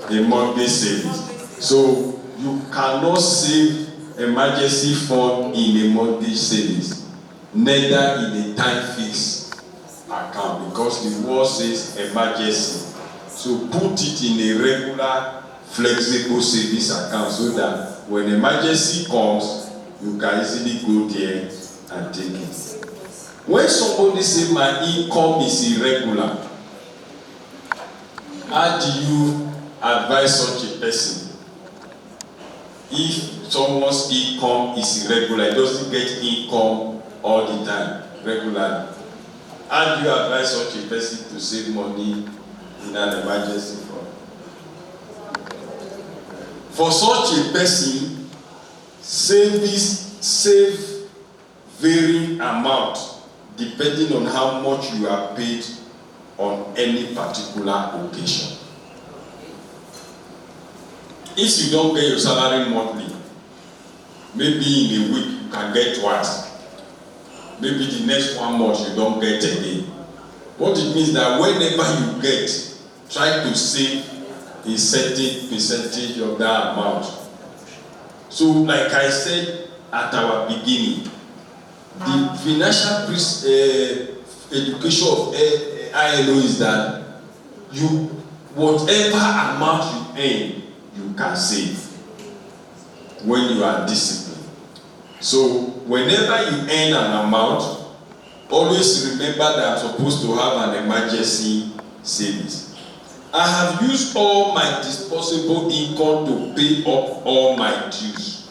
the monthly savings. So you cannot save emergency fund in a monthly savings, neither in a time fees account, because the word says emergency. So put it in a regular flexible savings account so that when emergency comes, you can easily go there and take it. When somebody says my income is irregular, how do you advise such a person? If someone's income is irregular, he doesn't get income all the time, regularly, how do you advise such a person to save money in an emergency fund? For such a person, save varying amount depending on how much you are paid on any particular occasion. If you don't get your salary monthly, maybe in a week you can get twice. Maybe the next 1 month you don't get again. What it means that whenever you get, try to save a certain percentage of that amount. So like I said at our beginning, the financial education of ILO is that whatever amount you earn, you can save when you are disciplined. So whenever you earn an amount, always remember that I'm supposed to have an emergency savings. I have used all my disposable income to pay up all my dues.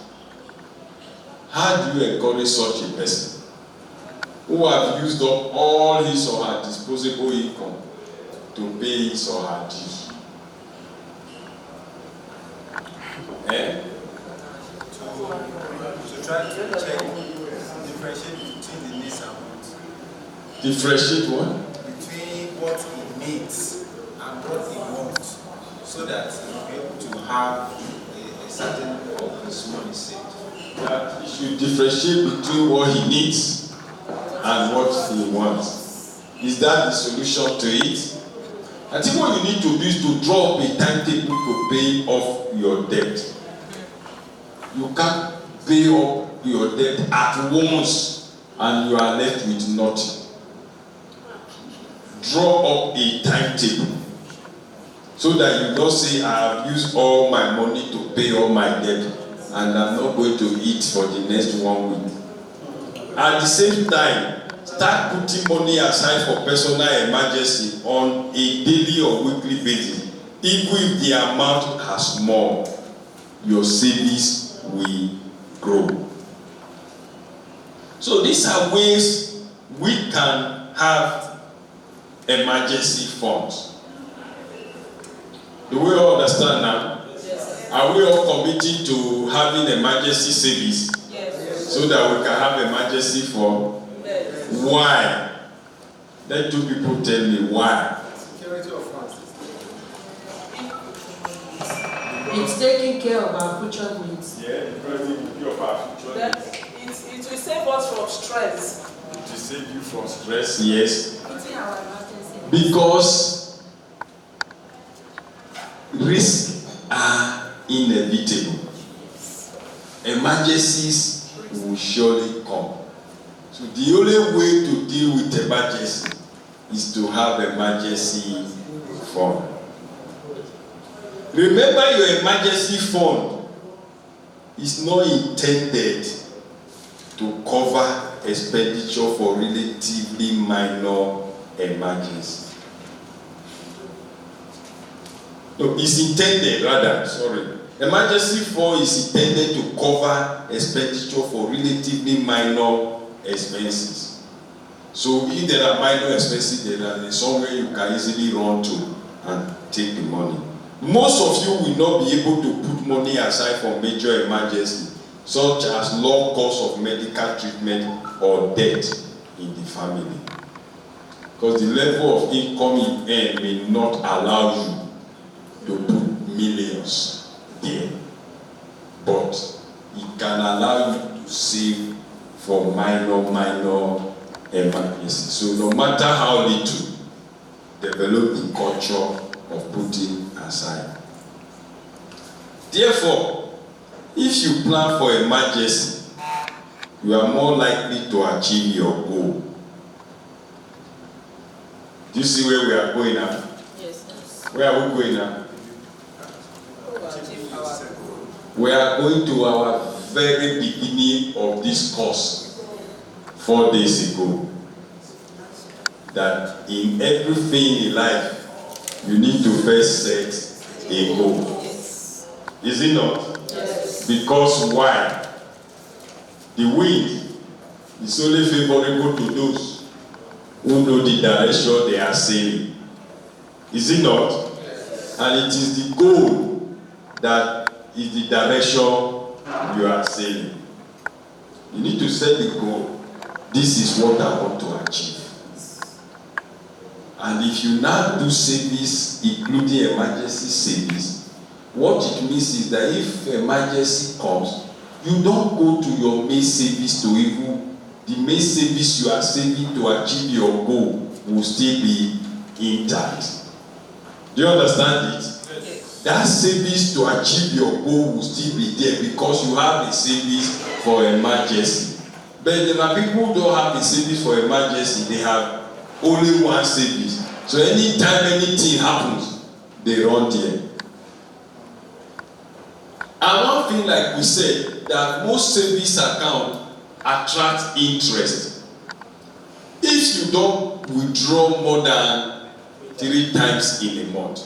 How do you encourage such a person who have used up all his or her disposable income to pay his or her dues? To try to check, differentiate between the needs and wants. Differentiate what? Between what he needs and what he wants, so that he will be able to have a certain of his money saved. That he should differentiate between what he needs and what he wants. Is that the solution to it? I think what you need to do is to draw up a timetable to pay off your debt. You can't pay off your debt at once and you are left with nothing. Draw up a timetable so that you don't say, I have used all my money to pay all my debt and I'm not going to eat for the next 1 week. At the same time, start putting money aside for personal emergency on a daily or weekly basis. Even if the amount is small, your savings will grow. So these are ways we can have emergency funds. Do we all understand now? Yes. Are we all committed to having emergency savings? Yes. So that we can have emergency fund? Yes. Why? Let two people tell me why. Security of funds. It's taking care of our future needs. Yeah, because it will be of our future. That it will save us from stress. It will save you from stress, yes. Between our emergency. Because risks are inevitable. Emergencies will surely come. So the only way to deal with emergency is to have emergency fund. Remember, your emergency fund is not intended to cover expenditure for relatively minor emergency. No, it's intended rather, sorry. Emergency fund is intended to cover expenditure for relatively minor expenses. So if there are minor expenses, there is somewhere you can easily run to and take the money. Most of you will not be able to put money aside for major emergency, such as long course of medical treatment or death in the family. Because the level of income you earn may not allow you to put millions there. But it can allow you to save for minor emergencies. So no matter how little, develop the culture of putting aside. Therefore, if you plan for emergency, you are more likely to achieve your goal. Do you see where we are going now? Yes. Where are we going now? We are going to our very beginning of this course 4 days ago. That in everything in life, you need to first set a goal. Yes. Is it not? Yes. Because why? The wind is only favorable to those who know the direction they are sailing. Is it not? Yes. And it is the goal that is the direction you are sailing. You need to set the goal. This is what I want to achieve. And if you now do service, including emergency service, what it means is that if emergency comes, you don't go to your main service to even, the main service you are saving to achieve your goal will still be intact. Do you understand it? Yes. That service to achieve your goal will still be there because you have a service for emergency. But there are people who don't have a service for emergency, they have only one service. So anytime anything happens, they run there. And one thing, like we said, that most savings accounts attract interest. If you don't withdraw more than 3 times in a month.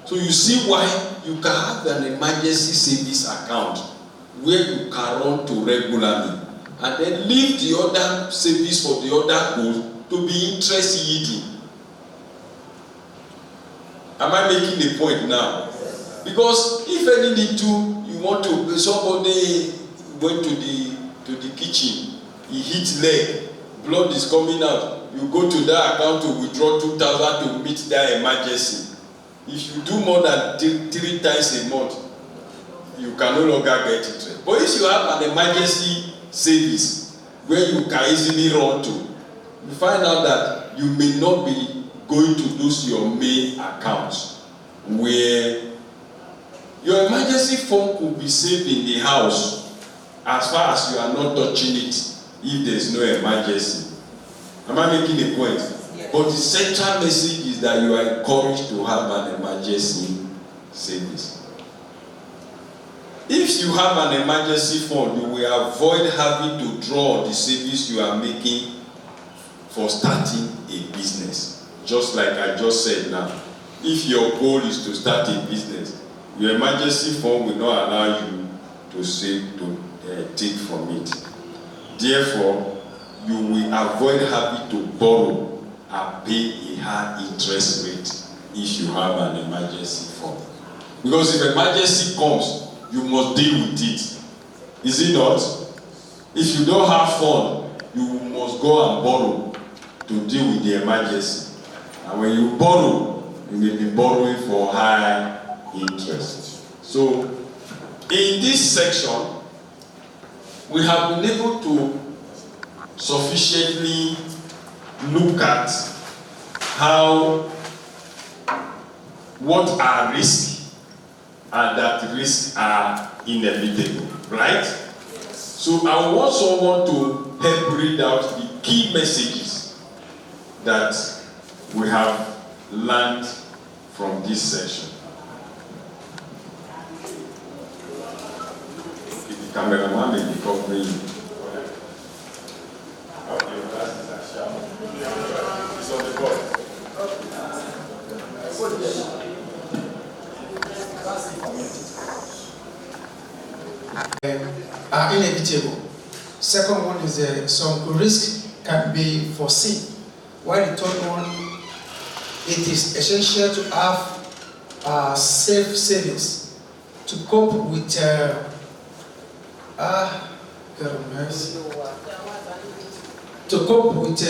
So you see why you can have an emergency savings account where you can run to regularly and then leave the other savings for the other goals to be interest yielding. Am I making a point now? Because if any little you want to, somebody went to the kitchen, he hit leg, blood is coming out, you go to that account to withdraw 2,000 to meet that emergency. If you do more than 3 times a month, you can no longer get interest. But if you have an emergency savings where you can easily run to, you find out that you may not be going to lose your main accounts where your emergency fund could be saved in the house as far as you are not touching it if there is no emergency. Am I making a point? Yes. But the central message is that you are encouraged to have an emergency savings. If you have an emergency fund, you will avoid having to draw on the savings you are making for starting a business. Just like I just said now, if your goal is to start a business, your emergency fund will not allow you to save, to take from it. Therefore, you will avoid having to borrow and pay a high interest rate if you have an emergency fund. Because if emergency comes, you must deal with it. Is it not? If you don't have fund, you must go and borrow to deal with the emergency. And when you borrow, you may be borrowing for high interest. So, in this section, we have been able to sufficiently look at what are risks and that risks are inevitable, right? So I want someone to help read out the key messages that we have learned from this section. cameraman may be covering you. Okay, that's sharp. It's on the board. Are inevitable. Second one is some risk can be foreseen. While the third one, it is essential to have safe savings to cope with God mercy. To cope with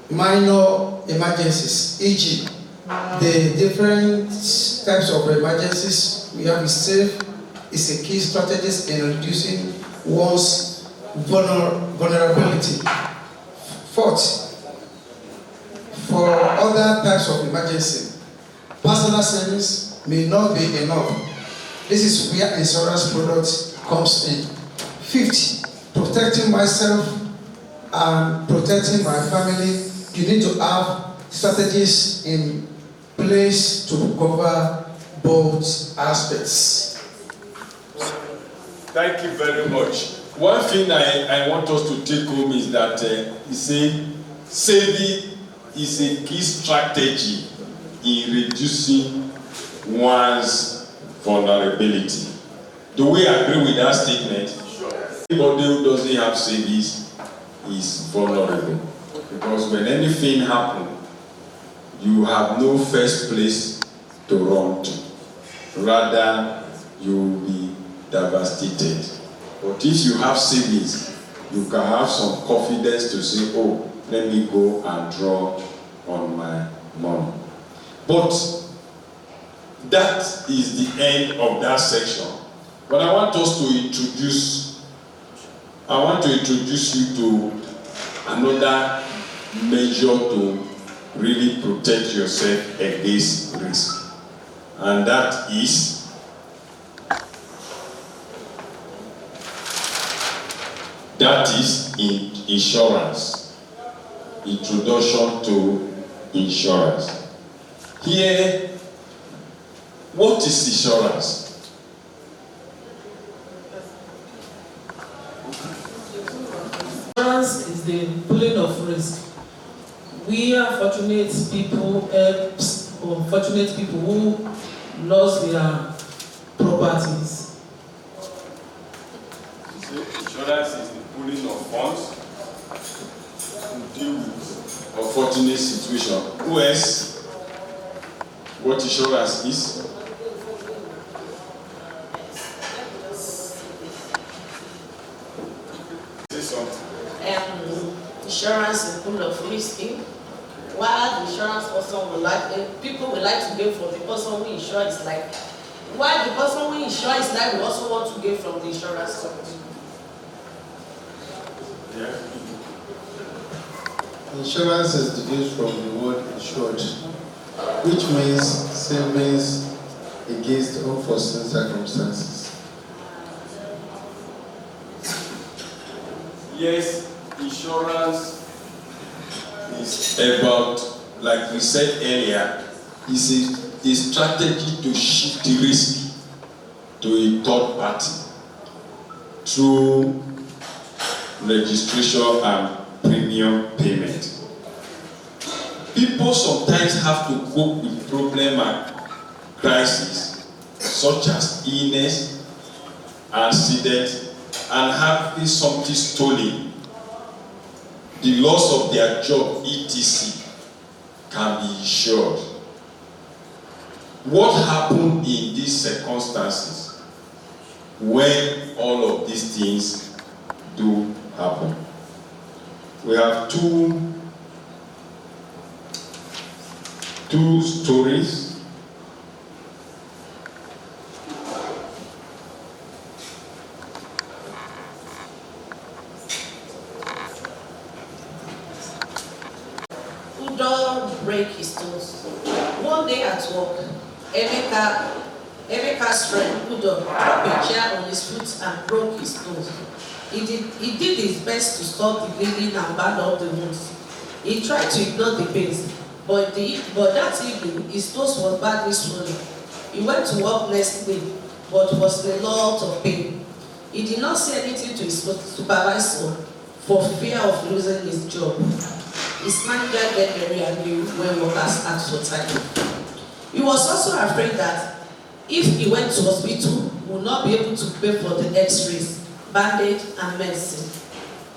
minor emergencies, e.g. the different types of emergencies we have. Is safe is a key strategy in reducing one's vulnerability. Fourth, for other types of emergency, personal savings may not be enough. This is where insurance products comes in. Fifth, protecting myself and protecting my family. You need to have strategies in place to cover both aspects. Thank you very much. One thing I want us to take home is that you say saving is a key strategy in reducing one's vulnerability. Do we agree with that statement? Sure. Anybody who doesn't have savings is vulnerable, because when anything happens, you have no first place to run to. Rather, you will be devastated. But if you have savings, you can have some confidence to say, oh, let me go and draw on my money. But that is the end of that section. But I want to introduce you to another measure to really protect yourself against risk. And that is insurance. Introduction to insurance. Here, what is insurance? Insurance is the pooling of risk. We are fortunate people, unfortunate people who lost their properties. So insurance is the pooling of funds to deal with unfortunate situation. Who else? What insurance is? Say something. Insurance is pool of risking. While the insurance person would like, people would like to gain from the person who insure his life. While the person who insure his life will also want to gain from the insurance company. Yeah. Insurance is deduced from the word insured, which means savings against unforeseen circumstances. Yes, insurance is about, like we said earlier, is a strategy to shift the risk to a third party through registration and premium payment. People sometimes have to cope with problem and crisis such as illness, accident, and having something stolen. The loss of their job, etc., can be insured. What happened in these circumstances when all of these things do happen? We have two stories. Who don't break his toes. One day at work, Emeka's friend put a chair on his foot and broke his toes. He did his best to stop the bleeding and band up the wounds. He tried to ignore the pains, but that evening his toes was badly swollen. He went to work next day. but was in a lot of pain. He did not say anything to his supervisor for fear of losing his job. His manager get very angry when workers asked for time. He was also afraid that if he went to hospital, he would not be able to pay for the x-rays, bandage, and medicine.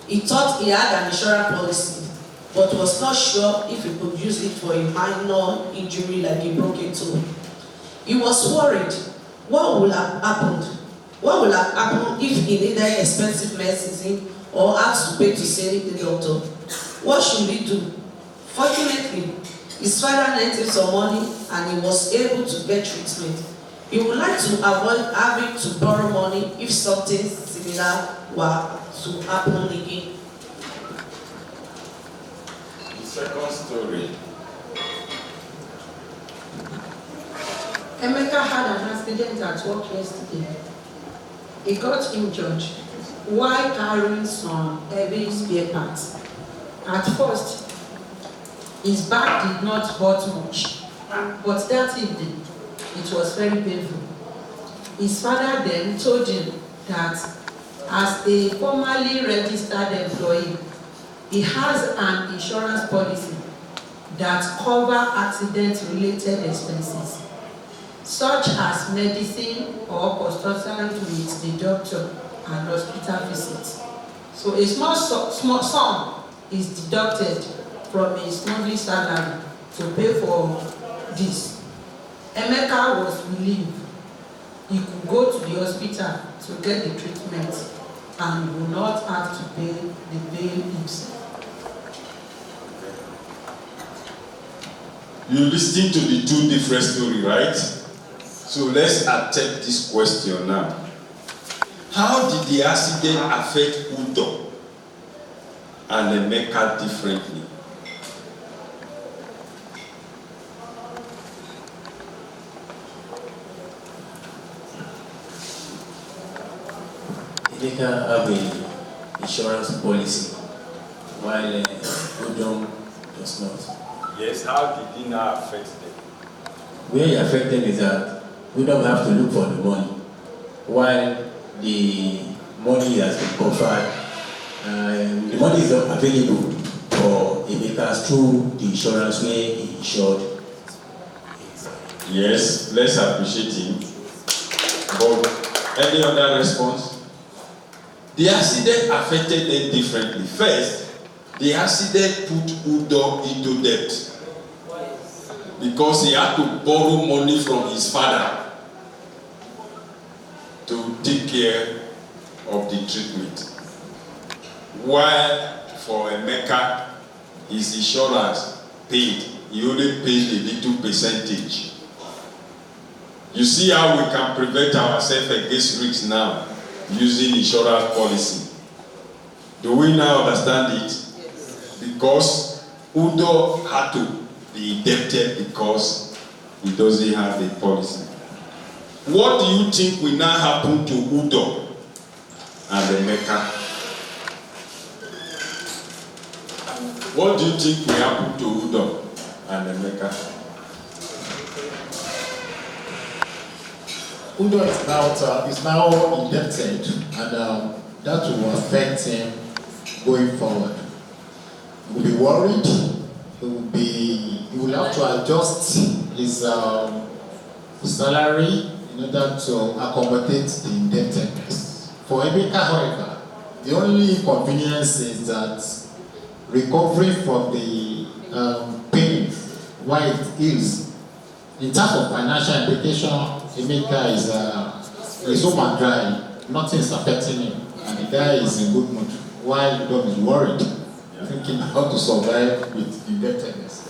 He thought he had an insurance policy, but was not sure if he could use it for a minor injury like a broken toe. He was worried. What would have happened? What would have happened if he needed expensive medicine or asked to pay to see the doctor? What should he do? Fortunately, his father lent him some money and he was able to get treatment. He would like to avoid having to borrow money if something similar were to happen again. The second story. Emeka had an accident at work yesterday. He got injured while carrying some heavy spare parts. At first, his back did not hurt much, but that evening, it was very painful. His father then told him that as a formally registered employee, he has an insurance policy that covers accident-related expenses, such as medicine or consultation with the doctor and hospital visits. So a small sum is deducted from his monthly salary to pay for this. Emeka was relieved. He could go to the hospital to get the treatment and he would not have to pay the bill himself. You listen to the two different stories, right? So let's attempt this question now. How did the accident affect Udo and Emeka differently? Emeka have an insurance policy while Udo does not. Yes, how did it now affect them? Where it affects them is that we don't have to look for the money, while the money has been covered. The money is not available for Emeka through the insurance where he insured. Yes, let's appreciate him. But any other response? The accident affected them differently. First, the accident put Udo into debt because he had to borrow money from his father to take care of the treatment. While for Emeka, his insurance paid, he only paid a little percentage. You see how we can prevent ourselves against risks now using insurance policy. Do we now understand it? Because Udo had to be indebted because he doesn't have a policy. What do you think will now happen to Udo and Emeka? What do you think will happen to Udo and Emeka? Udo is now indebted, and that will affect him going forward. He will be worried. He will have to adjust his salary in order to accommodate the indebtedness. For Emeka, however, the only inconvenience is that recovery from the pain while it heals. In terms of financial implication, Emeka is home and dry. Nothing is affecting him, and the guy is in good mood. While the dog is worried, thinking how to survive with indebtedness.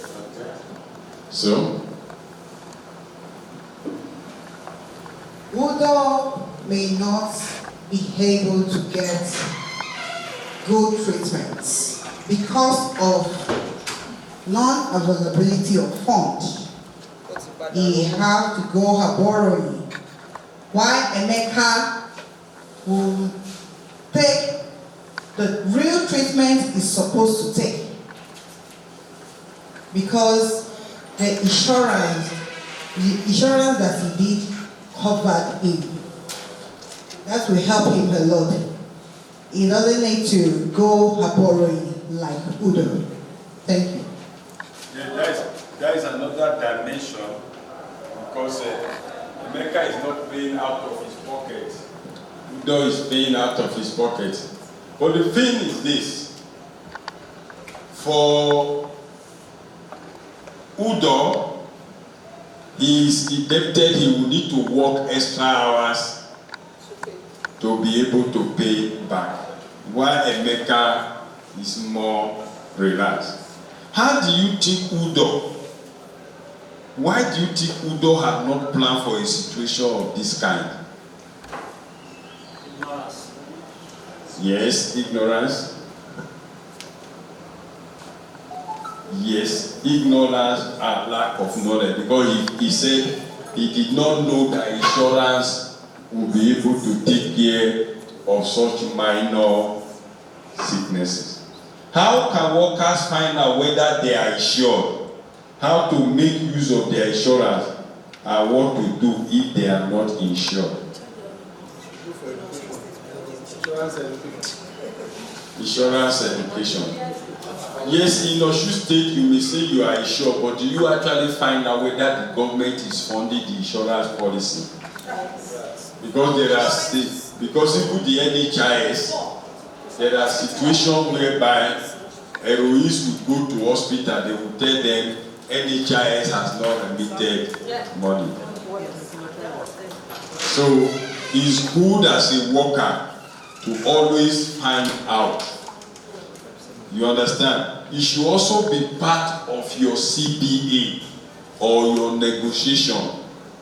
So, Udo may not be able to get good treatments because of non-availability of funds. He have to go borrowing, while Emeka will take the real treatment he's supposed to take, because the insurance that he did covered him. That will help him a lot. He doesn't need to go borrowing like Udo. Thank you. Yeah, there is another dimension because Emeka is not paying out of his pocket. Udo is paying out of his pocket. But the thing is this: for Udo, he is indebted, he will need to work extra hours to be able to pay back, while Emeka is more relaxed. How do you think Udo? Why do you think Udo had not planned for a situation of this kind? Ignorance. Yes, ignorance. Yes, ignorance and lack of knowledge, because he said he did not know that insurance would be able to take care of such minor sicknesses. How can workers find out whether they are insured? How to make use of their insurance and what to do if they are not insured? Insurance education. Yes, in Osun State, you may say you are insured, but do you actually find out whether the government is funding the insurance policy? Because there are states, because even the NHIS, there are situations whereby heroines would go to hospital, they would tell them NHIS has not remitted money. So it's good as a worker to always find out. You understand? It should also be part of your CBA or your negotiation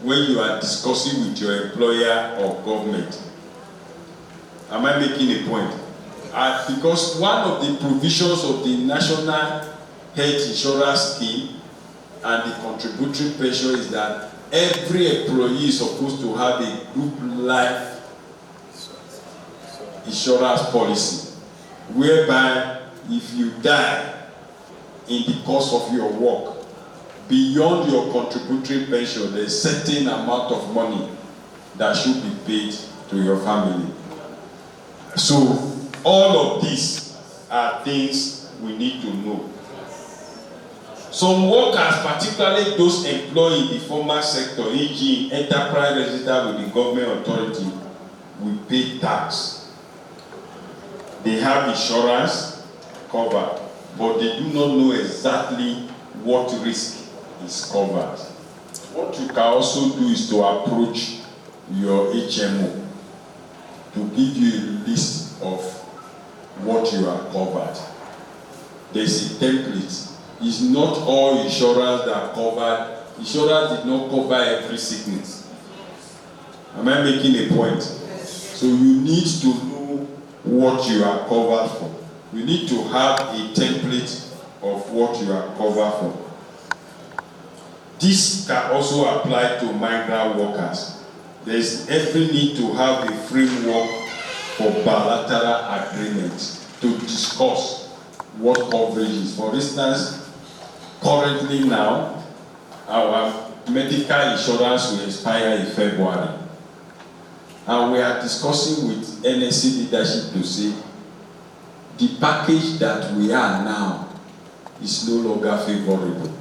when you are discussing with your employer or government. Am I making a point? Because one of the provisions of the National Health Insurance Scheme and the contributory pension is that every employee is supposed to have a group life insurance policy, whereby if you die in the course of your work, beyond your contributory pension, there's a certain amount of money that should be paid to your family. So all of these are things we need to know. Some workers, particularly those employed in the formal sector, e.g. enterprise registered with the government authority, will pay tax. They have insurance covered, but they do not know exactly what risk is covered. What you can also do is to approach your HMO to give you a list of what you are covered. There's a template. It's not all insurance that are covered. Insurance did not cover every sickness. Am I making a point? So you need to know what you are covered for. You need to have a template of what you are covered for. This can also apply to migrant workers. There is every need to have a framework for bilateral agreements to discuss what coverage is. For instance, currently now, our medical insurance will expire in February. And we are discussing with NSC leadership to say, the package that we are now is no longer favorable.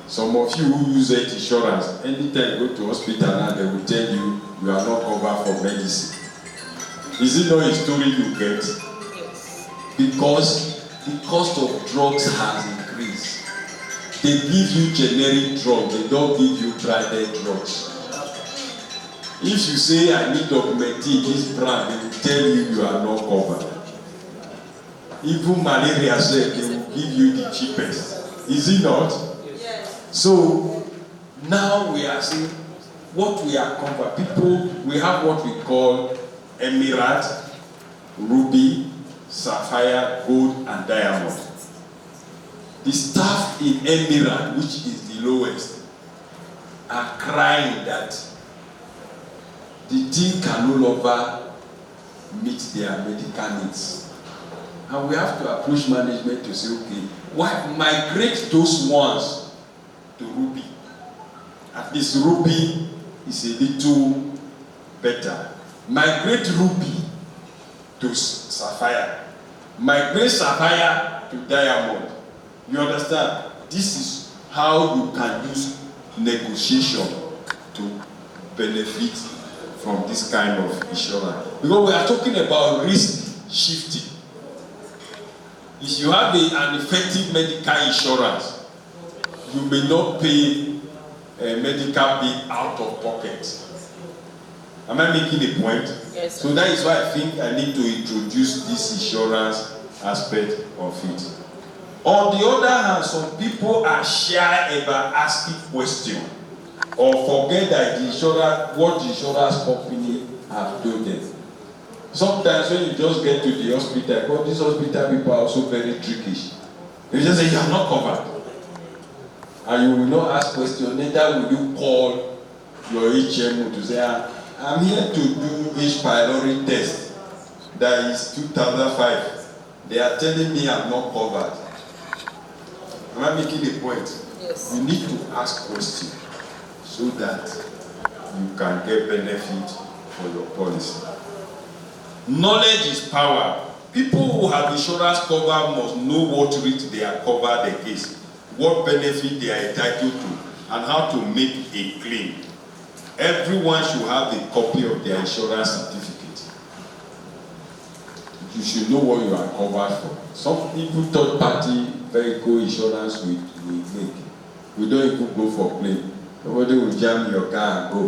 Some of you who use health insurance, anytime you go to hospital now, they will tell you you are not covered for medicine. Is it not a story you get? Because the cost of drugs has increased. They give you generic drugs, they don't give you branded drugs. If you say I need Augmentin, this brand, they will tell you you are not covered. Even malaria said they will give you the cheapest. Is it not? Yes. So now we are saying what we are covered. People, we have what we call emerald, ruby, sapphire, gold, and diamond. The staff in emerald, which is the lowest, are crying that the team can no longer meet their medical needs. And we have to approach management to say, okay, why migrate those ones to ruby? At least ruby is a little better. Migrate ruby to sapphire. Migrate sapphire to diamond. You understand? This is how you can use negotiation to benefit from this kind of insurance. Because we are talking about risk shifting. If you have an effective medical insurance, you may not pay a medical bill out of pocket. Am I making a point? Yes. So that is why I think I need to introduce this insurance aspect of it. On the other hand, some people are shy about asking questions or forget that what the insurance company have told them. Sometimes when you just get to the hospital, but these hospital people are also very trickish. They just say you are not covered. And you will not ask questions, neither will you call your HMO to say, I'm here to do H. pylori test. That is 2005. They are telling me I'm not covered. Am I making a point? Yes. You need to ask questions so that you can get benefit for your policy. Knowledge is power. People who have insurance cover must know what rate they are covered against, what benefit they are entitled to, and how to make a claim. Everyone should have a copy of their insurance certificate. You should know what you are covered for. Some people third-party vehicle insurance we make. We don't even go for claim. Nobody will jam your car and go.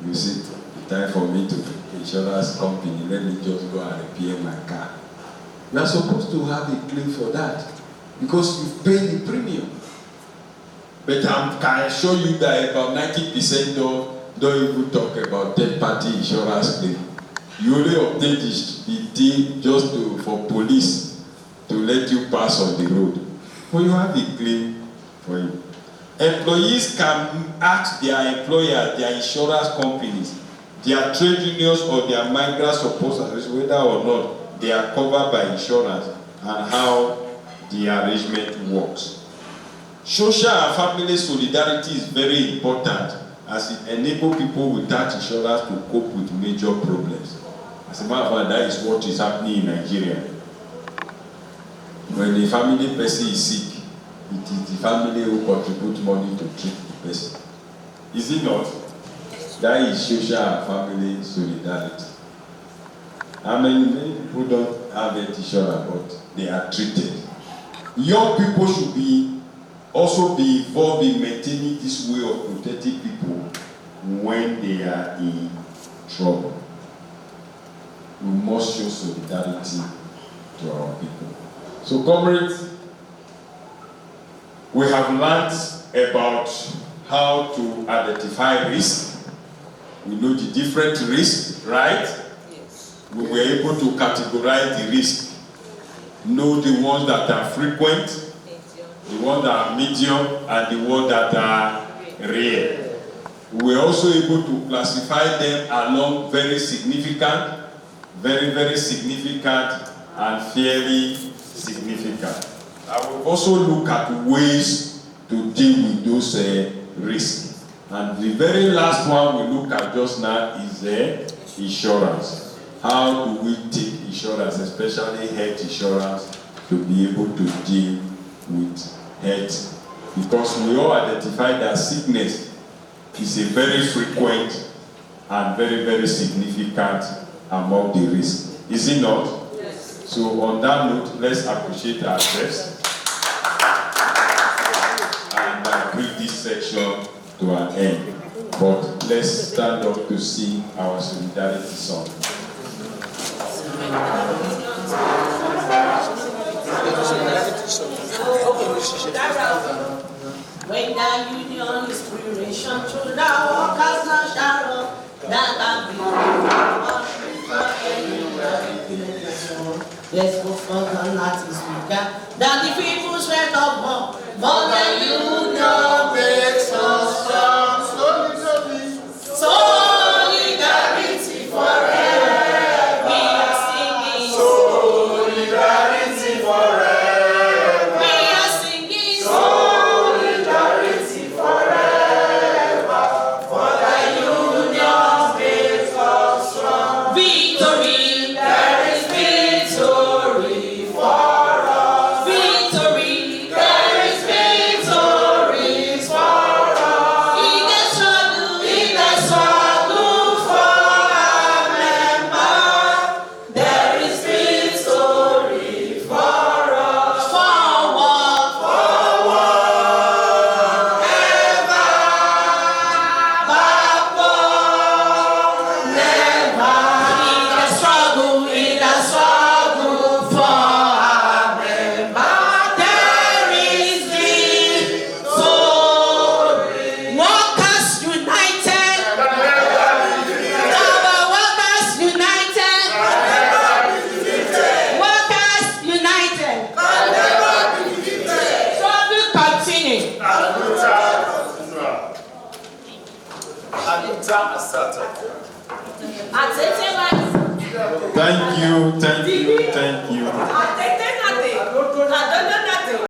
You see, the time for me to insurance company, let me just go and repair my car. You are supposed to have a claim for that because you pay the premium. But I can assure you that about 90% don't even talk about third-party insurance claim. You only obtain the deal just for police to let you pass on the road. But you have a claim for you. Employees can ask their employer, their insurance companies, their trade unions or their migrant support services, whether or not they are covered by insurance and how the arrangement works. Social and family solidarity is very important as it enables people without insurance to cope with major problems. As a matter of fact, that is what is happening in Nigeria. When the family person is sick, it is the family who contributes money to treat the person. Is it not? That is social and family solidarity. How many people don't have health insurance, but they are treated? Young people should also be involved in maintaining this way of protecting people when they are in trouble. We must show solidarity to our people. So, comrades, we have learned about how to identify risk. We know the different risks, right? Yes. We were able to categorize the risk. Know the ones that are frequent, the ones that are medium, and the ones that are rare. We were also able to classify them along very significant, very significant, and fairly significant. I will also look at ways to deal with those risks. And the very last one we look at just now is insurance. How do we take insurance, especially health insurance, to be able to deal with health? Because we all identify that sickness is a very frequent and very significant among the risks. Is it not? Yes. So on that note, let's appreciate ourselves and bring this section to an end. But let's stand up to sing our solidarity song. When the union is creation through the workers not shadow, that can be let's go further, that is weaker than the people sweat of war. But the union makes us strong. Solidarity forever. We are singing solidarity forever. We are singing solidarity forever. For the union makes us strong. Thank you, thank you, thank you.